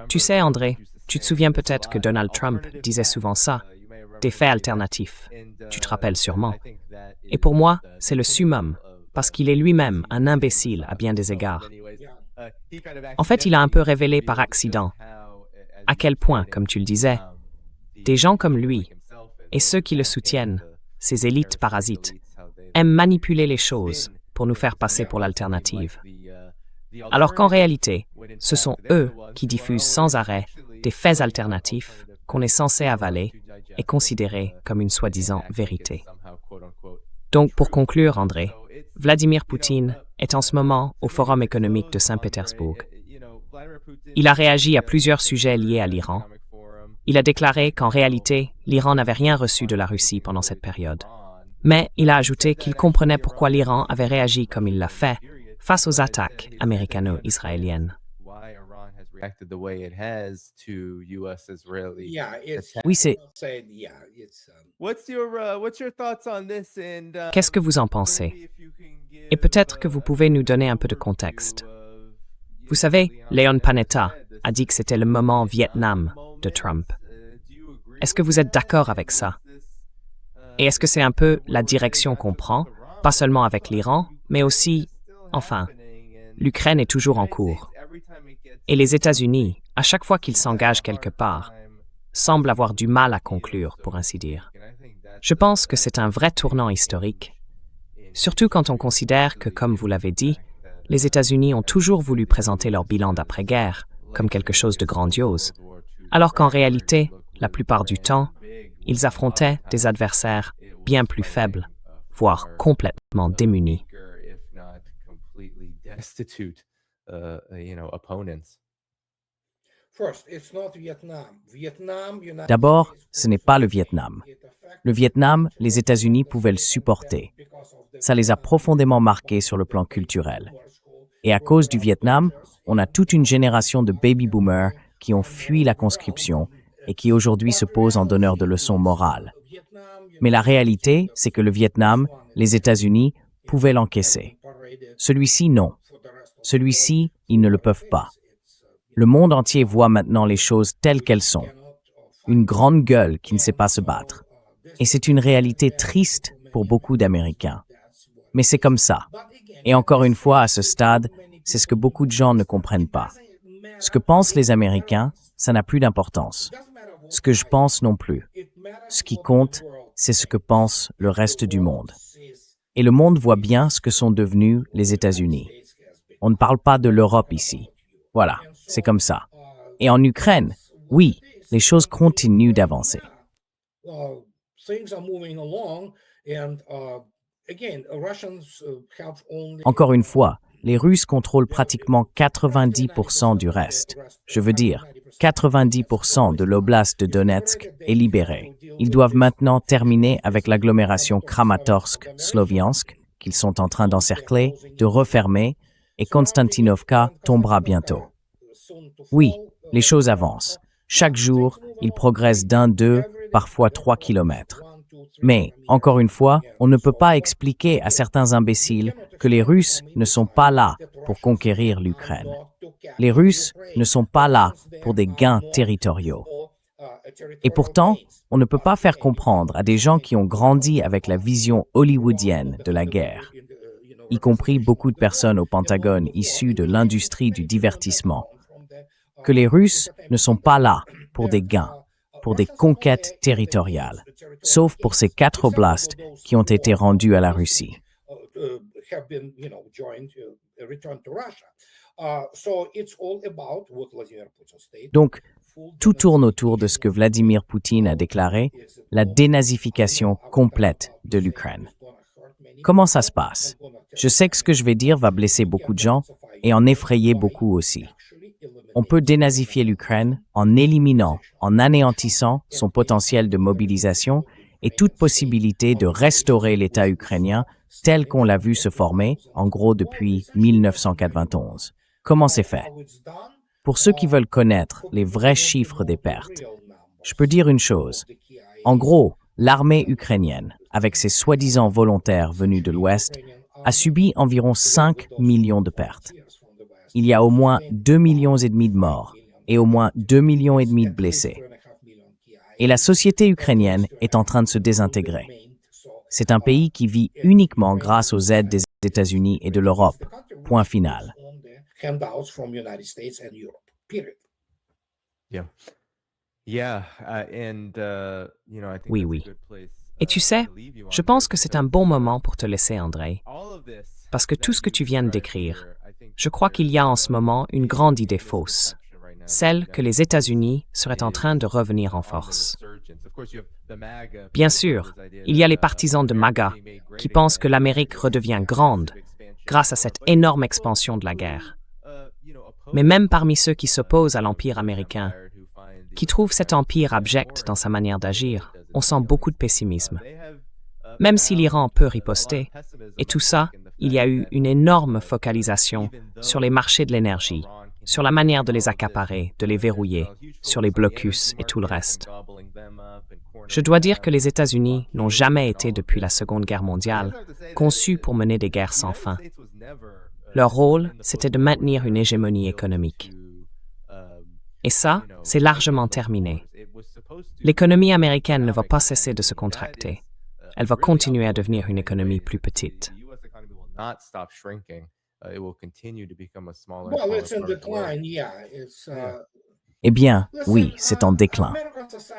Tu sais, André, tu te souviens peut-être que Donald Trump disait souvent ça, des faits alternatifs. Tu te rappelles sûrement. Et pour moi, c'est le summum, parce qu'il est lui-même un imbécile à bien des égards. En fait, il a un peu révélé par accident à quel point, comme tu le disais, des gens comme lui et ceux qui le soutiennent, ces élites parasites, aiment manipuler les choses pour nous faire passer pour l'alternative. Alors qu'en réalité, ce sont eux qui diffusent sans arrêt des faits alternatifs qu'on est censé avaler et considérer comme une soi-disant vérité. Donc, pour conclure, André, Vladimir Poutine est en ce moment au Forum économique de Saint-Pétersbourg. Il a réagi à plusieurs sujets liés à l'Iran. Il a déclaré qu'en réalité, l'Iran n'avait rien reçu de la Russie pendant cette période. Mais il a ajouté qu'il comprenait pourquoi l'Iran avait réagi comme il l'a fait face aux attaques américano-israéliennes. Oui, c'est... Qu'est-ce que vous en pensez? Et peut-être que vous pouvez nous donner un peu de contexte. Vous savez, Leon Panetta a dit que c'était le moment Vietnam de Trump. Est-ce que vous êtes d'accord avec ça? Et est-ce que c'est un peu la direction qu'on prend, pas seulement avec l'Iran, mais aussi, enfin, l'Ukraine est toujours en cours. Et les États-Unis, à chaque fois qu'ils s'engagent quelque part, semblent avoir du mal à conclure, pour ainsi dire. Je pense que c'est un vrai tournant historique, surtout quand on considère que, comme vous l'avez dit, les États-Unis ont toujours voulu présenter leur bilan d'après-guerre comme quelque chose de grandiose, alors qu'en réalité, la plupart du temps, ils affrontaient des adversaires bien plus faibles, voire complètement démunis. D'abord, ce n'est pas le Vietnam. Le Vietnam, les États-Unis pouvaient le supporter. Ça les a profondément marqués sur le plan culturel. Et à cause du Vietnam, on a toute une génération de baby-boomers qui ont fui la conscription et qui aujourd'hui se posent en donneurs de leçons morales. Mais la réalité, c'est que le Vietnam, les États-Unis, pouvaient l'encaisser. Celui-ci, non. Celui-ci, ils ne le peuvent pas. Le monde entier voit maintenant les choses telles qu'elles sont. Une grande gueule qui ne sait pas se battre. Et c'est une réalité triste pour beaucoup d'Américains. Mais c'est comme ça. Et encore une fois, à ce stade, c'est ce que beaucoup de gens ne comprennent pas. Ce que pensent les Américains, ça n'a plus d'importance. Ce que je pense non plus. Ce qui compte, c'est ce que pense le reste du monde. Et le monde voit bien ce que sont devenus les États-Unis. On ne parle pas de l'Europe ici. Voilà, c'est comme ça. Et en Ukraine, oui, les choses continuent d'avancer. Encore une fois, les Russes contrôlent pratiquement 90% du reste. Je veux dire, 90% de l'oblast de Donetsk est libéré. Ils doivent maintenant terminer avec l'agglomération Kramatorsk-Sloviansk, qu'ils sont en train d'encercler, de refermer, et Konstantinovka tombera bientôt. Oui, les choses avancent. Chaque jour, ils progressent d'1, 2, parfois 3 kilomètres. Mais, encore une fois, on ne peut pas expliquer à certains imbéciles que les Russes ne sont pas là pour conquérir l'Ukraine. Les Russes ne sont pas là pour des gains territoriaux. Et pourtant, on ne peut pas faire comprendre à des gens qui ont grandi avec la vision hollywoodienne de la guerre, y compris beaucoup de personnes au Pentagone issues de l'industrie du divertissement, que les Russes ne sont pas là pour des gains, pour des conquêtes territoriales, sauf pour ces 4 oblasts qui ont été rendus à la Russie. Donc, tout tourne autour de ce que Vladimir Poutine a déclaré, la dénazification complète de l'Ukraine. Comment ça se passe? Je sais que ce que je vais dire va blesser beaucoup de gens et en effrayer beaucoup aussi. On peut dénazifier l'Ukraine en éliminant, en anéantissant son potentiel de mobilisation et toute possibilité de restaurer l'État ukrainien tel qu'on l'a vu se former, en gros depuis 1991. Comment c'est fait? Pour ceux qui veulent connaître les vrais chiffres des pertes, je peux dire une chose. En gros, l'armée ukrainienne, avec ses soi-disant volontaires venus de l'Ouest, a subi environ 5 millions de pertes. Il y a au moins 2,5 millions de morts et au moins 2,5 millions de blessés. Et la société ukrainienne est en train de se désintégrer. C'est un pays qui vit uniquement grâce aux aides des États-Unis et de l'Europe. Point final. Oui. Et tu sais, je pense que c'est un bon moment pour te laisser, Andrei. Parce que tout ce que tu viens de décrire, je crois qu'il y a en ce moment une grande idée fausse, celle que les États-Unis seraient en train de revenir en force. Bien sûr, il y a les partisans de MAGA qui pensent que l'Amérique redevient grande grâce à cette énorme expansion de la guerre. Mais même parmi ceux qui s'opposent à l'Empire américain, qui trouvent cet empire abject dans sa manière d'agir, on sent beaucoup de pessimisme. Même si l'Iran peut riposter, et tout ça, il y a eu une énorme focalisation sur les marchés de l'énergie, sur la manière de les accaparer, de les verrouiller, sur les blocus et tout le reste. Je dois dire que les États-Unis n'ont jamais été, depuis la Seconde Guerre mondiale, conçus pour mener des guerres sans fin. Leur rôle, c'était de maintenir une hégémonie économique. Et ça, c'est largement terminé. L'économie américaine ne va pas cesser de se contracter. Elle va continuer à devenir une économie plus petite. Eh bien, oui, c'est en déclin.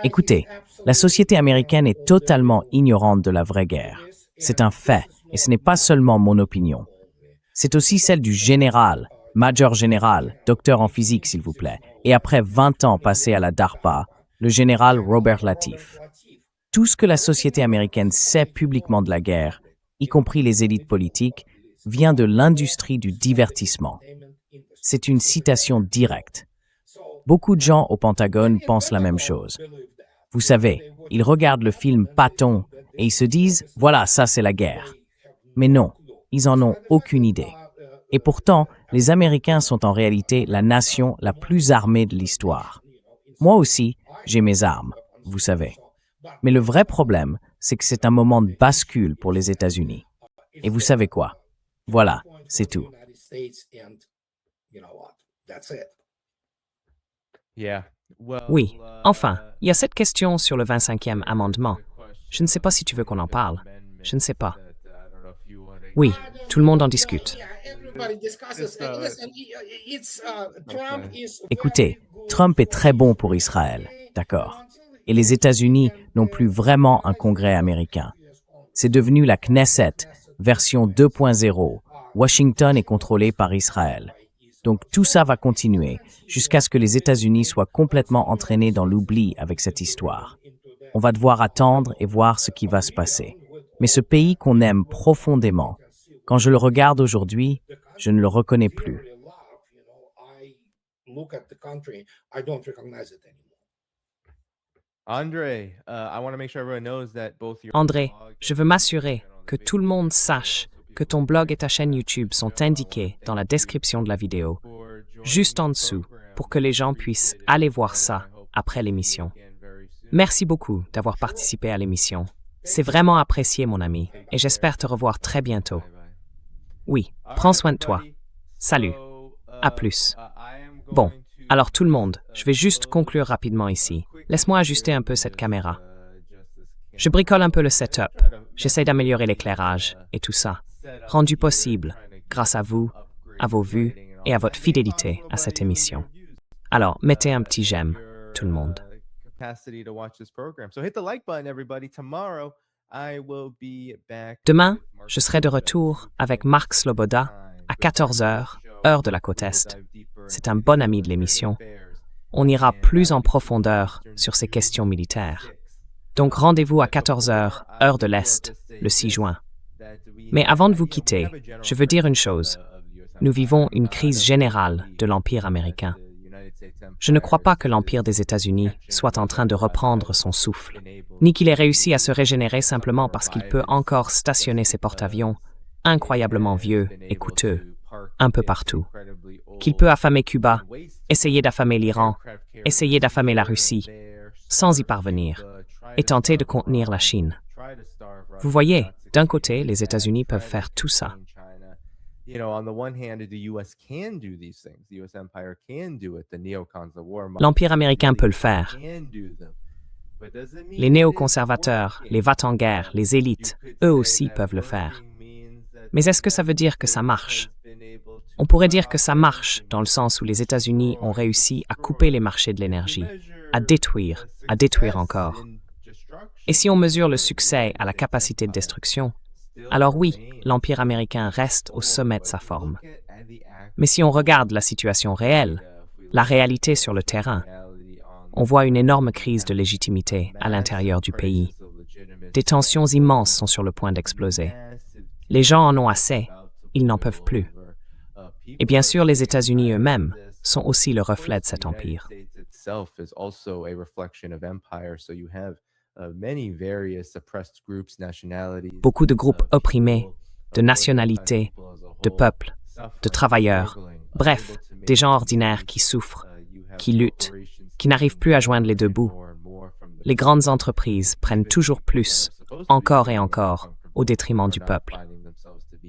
Écoutez, la société américaine est totalement ignorante de la vraie guerre. C'est un fait, et ce n'est pas seulement mon opinion. C'est aussi celle du général Major général, docteur en physique s'il vous plaît, et après 20 ans passés à la DARPA, le général Robert Latif. Tout ce que la société américaine sait publiquement de la guerre, y compris les élites politiques, vient de l'industrie du divertissement. C'est une citation directe. Beaucoup de gens au Pentagone pensent la même chose. Vous savez, ils regardent le film Patton et ils se disent « voilà, ça c'est la guerre ». Mais non, ils en ont aucune idée. Et pourtant, les Américains sont en réalité la nation la plus armée de l'histoire. Moi aussi, j'ai mes armes, vous savez. Mais le vrai problème, c'est que c'est un moment de bascule pour les États-Unis. Et vous savez quoi? Voilà, c'est tout. Oui, enfin, il y a cette question sur le 25e amendement. Je ne sais pas si tu veux qu'on en parle. Je ne sais pas. Oui, tout le monde en discute. Écoutez, Trump est très bon pour Israël, d'accord? Et les États-Unis n'ont plus vraiment un Congrès américain. C'est devenu la Knesset, version 2.0. Washington est contrôlé par Israël. Donc tout ça va continuer jusqu'à ce que les États-Unis soient complètement entraînés dans l'oubli avec cette histoire. On va devoir attendre et voir ce qui va se passer. Mais ce pays qu'on aime profondément, quand je le regarde aujourd'hui, je ne le reconnais plus. André, je veux m'assurer que tout le monde sache que ton blog et ta chaîne YouTube sont indiqués dans la description de la vidéo, juste en dessous, pour que les gens puissent aller voir ça après l'émission. Merci beaucoup d'avoir participé à l'émission. C'est vraiment apprécié, mon ami, et j'espère te revoir très bientôt. Oui, prends soin de toi. Salut. À plus. Bon, alors tout le monde, je vais juste conclure rapidement ici. Laisse-moi ajuster un peu cette caméra. Je bricole un peu le setup. J'essaie d'améliorer l'éclairage et tout ça. Rendu possible grâce à vous, à vos vues et à votre fidélité à cette émission. Alors, mettez un petit j'aime, tout le monde. Demain, je serai de retour avec Marc Sloboda à 14h, heure de la côte Est. C'est un bon ami de l'émission. On ira plus en profondeur sur ces questions militaires. Donc rendez-vous à 14h, heure de l'Est, le 6 juin. Mais avant de vous quitter, je veux dire une chose. Nous vivons une crise générale de l'Empire américain. Je ne crois pas que l'Empire des États-Unis soit en train de reprendre son souffle, ni qu'il ait réussi à se régénérer simplement parce qu'il peut encore stationner ses porte-avions, incroyablement vieux et coûteux, un peu partout. Qu'il peut affamer Cuba, essayer d'affamer l'Iran, essayer d'affamer la Russie, sans y parvenir, et tenter de contenir la Chine. Vous voyez, d'un côté, les États-Unis peuvent faire tout ça. L'Empire américain peut le faire. Les néoconservateurs, les va-t-en-guerre, les élites, eux aussi peuvent le faire. Mais est-ce que ça veut dire que ça marche? On pourrait dire que ça marche dans le sens où les États-Unis ont réussi à couper les marchés de l'énergie, à détruire encore. Et si on mesure le succès à la capacité de destruction, alors oui, l'Empire américain reste au sommet de sa forme. Mais si on regarde la situation réelle, la réalité sur le terrain, on voit une énorme crise de légitimité à l'intérieur du pays. Des tensions immenses sont sur le point d'exploser. Les gens en ont assez, ils n'en peuvent plus. Et bien sûr, les États-Unis eux-mêmes sont aussi le reflet de cet empire. Beaucoup de groupes opprimés, de nationalités, de peuples, de travailleurs, bref, des gens ordinaires qui souffrent, qui luttent, qui n'arrivent plus à joindre les deux bouts. Les grandes entreprises prennent toujours plus, encore et encore, au détriment du peuple.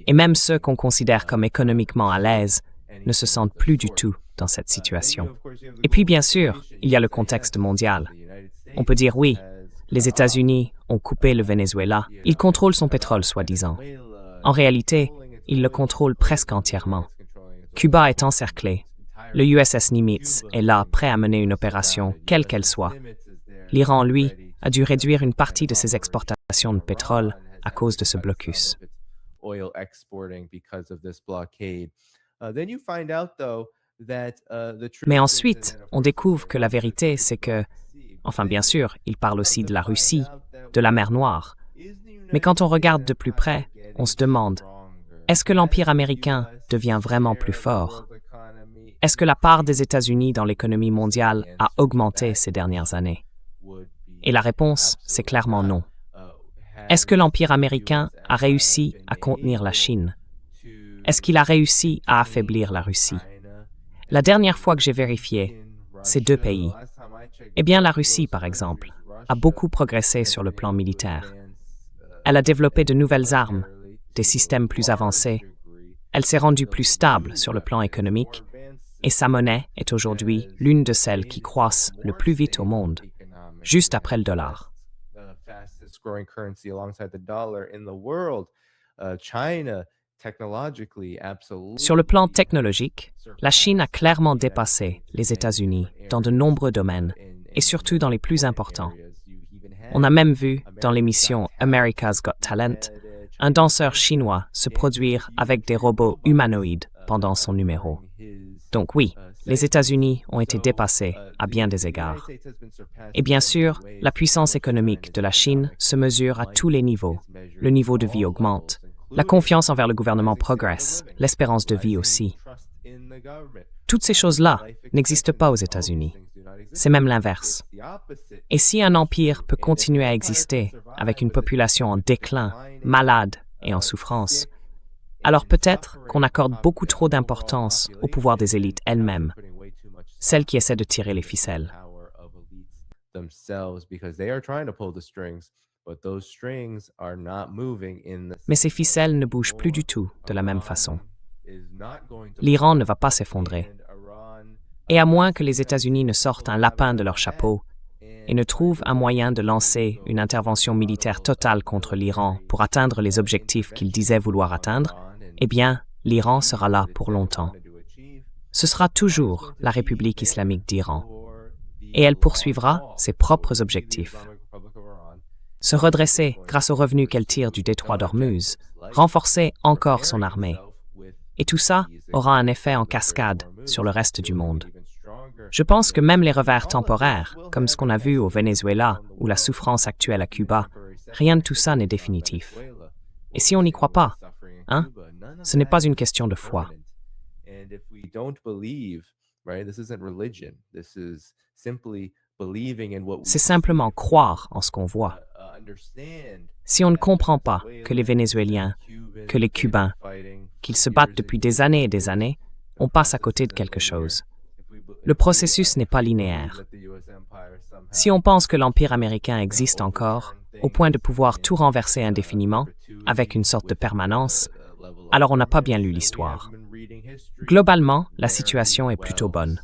Et même ceux qu'on considère comme économiquement à l'aise ne se sentent plus du tout dans cette situation. Et puis bien sûr, il y a le contexte mondial. On peut dire oui, les États-Unis ont coupé le Venezuela, ils contrôlent son pétrole soi-disant. En réalité, ils le contrôlent presque entièrement. Cuba est encerclé. Le USS Nimitz est là, prêt à mener une opération, quelle qu'elle soit. L'Iran, lui, a dû réduire une partie de ses exportations de pétrole à cause de ce blocus. Mais ensuite, on découvre que la vérité, c'est que, enfin bien sûr, il parle aussi de la Russie, de la mer Noire. Mais quand on regarde de plus près, on se demande, est-ce que l'Empire américain devient vraiment plus fort? Est-ce que la part des États-Unis dans l'économie mondiale a augmenté ces dernières années? Et la réponse, c'est clairement non. Est-ce que l'Empire américain a réussi à contenir la Chine? Est-ce qu'il a réussi à affaiblir la Russie? La dernière fois que j'ai vérifié, ces deux pays, eh bien la Russie, par exemple, a beaucoup progressé sur le plan militaire. Elle a développé de nouvelles armes, des systèmes plus avancés. Elle s'est rendue plus stable sur le plan économique et sa monnaie est aujourd'hui l'une de celles qui croissent le plus vite au monde, juste après le dollar. Sur le plan technologique, la Chine a clairement dépassé les États-Unis dans de nombreux domaines, et surtout dans les plus importants. On a même vu, dans l'émission America's Got Talent, un danseur chinois se produire avec des robots humanoïdes pendant son numéro. Donc oui, les États-Unis ont été dépassés à bien des égards. Et bien sûr, la puissance économique de la Chine se mesure à tous les niveaux. Le niveau de vie augmente. La confiance envers le gouvernement progresse, l'espérance de vie aussi. Toutes ces choses-là n'existent pas aux États-Unis. C'est même l'inverse. Et si un empire peut continuer à exister avec une population en déclin, malade et en souffrance, alors peut-être qu'on accorde beaucoup trop d'importance au pouvoir des élites elles-mêmes, celles qui essaient de tirer les ficelles. Mais ces ficelles ne bougent plus du tout de la même façon. L'Iran ne va pas s'effondrer. Et à moins que les États-Unis ne sortent un lapin de leur chapeau et ne trouvent un moyen de lancer une intervention militaire totale contre l'Iran pour atteindre les objectifs qu'ils disaient vouloir atteindre, eh bien, l'Iran sera là pour longtemps. Ce sera toujours la République islamique d'Iran. Et elle poursuivra ses propres objectifs. Se redresser grâce aux revenus qu'elle tire du détroit d'Ormuz, renforcer encore son armée. Et tout ça aura un effet en cascade sur le reste du monde. Je pense que même les revers temporaires, comme ce qu'on a vu au Venezuela ou la souffrance actuelle à Cuba, rien de tout ça n'est définitif. Et si on n'y croit pas, ce n'est pas une question de foi. C'est simplement croire en ce qu'on voit. Si on ne comprend pas que les Vénézuéliens, que les Cubains, qu'ils se battent depuis des années et des années, on passe à côté de quelque chose. Le processus n'est pas linéaire. Si on pense que l'Empire américain existe encore, au point de pouvoir tout renverser indéfiniment, avec une sorte de permanence, alors on n'a pas bien lu l'histoire. Globalement, la situation est plutôt bonne.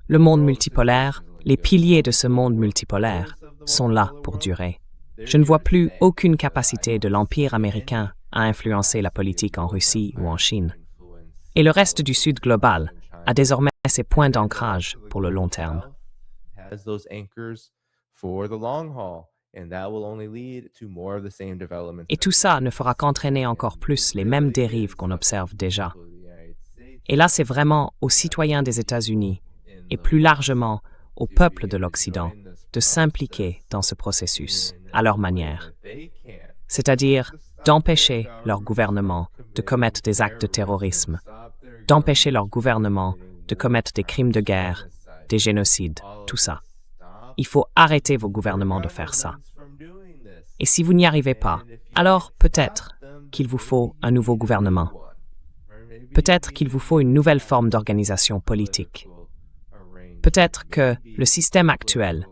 Le monde multipolaire, les piliers de ce monde multipolaire, sont là pour durer. Je ne vois plus aucune capacité de l'Empire américain à influencer la politique en Russie ou en Chine. Et le reste du Sud global a désormais ses points d'ancrage pour le long terme. Et tout ça ne fera qu'entraîner encore plus les mêmes dérives qu'on observe déjà. Et là, c'est vraiment aux citoyens des États-Unis et plus largement au peuple de l'Occident de s'impliquer dans ce processus à leur manière. C'est-à-dire d'empêcher leur gouvernement de commettre des actes de terrorisme, d'empêcher leur gouvernement de commettre des crimes de guerre, des génocides, tout ça. Il faut arrêter vos gouvernements de faire ça. Et si vous n'y arrivez pas, alors peut-être qu'il vous faut un nouveau gouvernement. Peut-être qu'il vous faut une nouvelle forme d'organisation politique. Peut-être que le système actuel,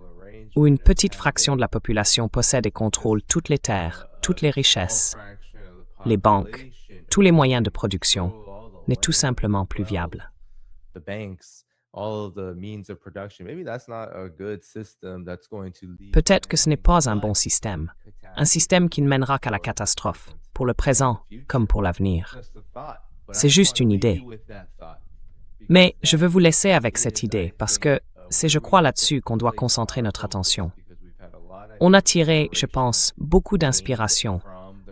où une petite fraction de la population possède et contrôle toutes les terres, toutes les richesses, les banques, tous les moyens de production, n'est tout simplement plus viable. Peut-être que ce n'est pas un bon système, un système qui ne mènera qu'à la catastrophe, pour le présent comme pour l'avenir. C'est juste une idée. Mais je veux vous laisser avec cette idée parce que c'est, je crois, là-dessus qu'on doit concentrer notre attention. On a tiré, je pense, beaucoup d'inspiration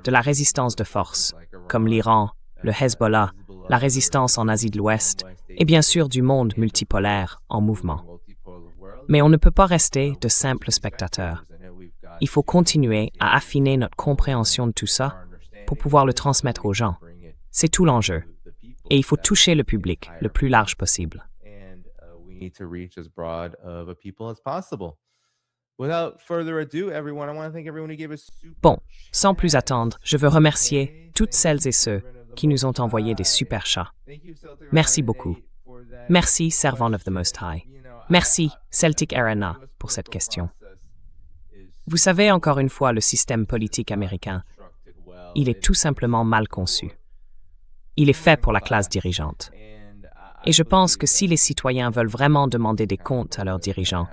de la résistance de force, comme l'Iran, le Hezbollah, la résistance en Asie de l'Ouest et bien sûr du monde multipolaire en mouvement. Mais on ne peut pas rester de simples spectateurs. Il faut continuer à affiner notre compréhension de tout ça pour pouvoir le transmettre aux gens. C'est tout l'enjeu. Et il faut toucher le public le plus large possible. Bon, sans plus attendre, je veux remercier toutes celles et ceux qui nous ont envoyé des super chats. Merci beaucoup. Merci, Servant of the Most High. Merci, Celtic Arena, pour cette question. Vous savez encore une fois le système politique américain. Il est tout simplement mal conçu. Il est fait pour la classe dirigeante. Et je pense que si les citoyens veulent vraiment demander des comptes à leurs dirigeants,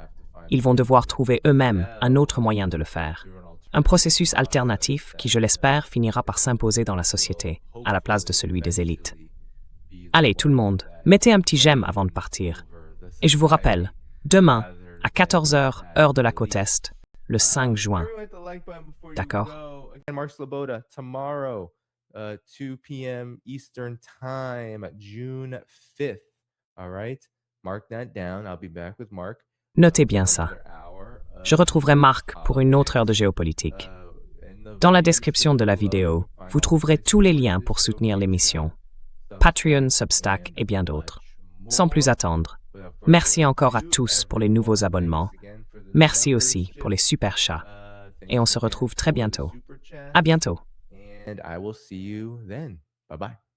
ils vont devoir trouver eux-mêmes un autre moyen de le faire. Un processus alternatif qui, je l'espère, finira par s'imposer dans la société, à la place de celui des élites. Allez, tout le monde, mettez un petit j'aime avant de partir. Et je vous rappelle, demain, à 14h, heure de la côte Est, le 5 juin. D'accord? Mark Sloboda, tomorrow, 2 p.m. Eastern Time, June 5th. All right? Mark that down. I'll be back with Mark. Notez bien ça. Je retrouverai Marc pour une autre heure de géopolitique. Dans la description de la vidéo, vous trouverez tous les liens pour soutenir l'émission. Patreon, Substack et bien d'autres. Sans plus attendre, merci encore à tous pour les nouveaux abonnements. Merci aussi pour les super chats. Et on se retrouve très bientôt. À bientôt. And I will see you then. Bye-bye.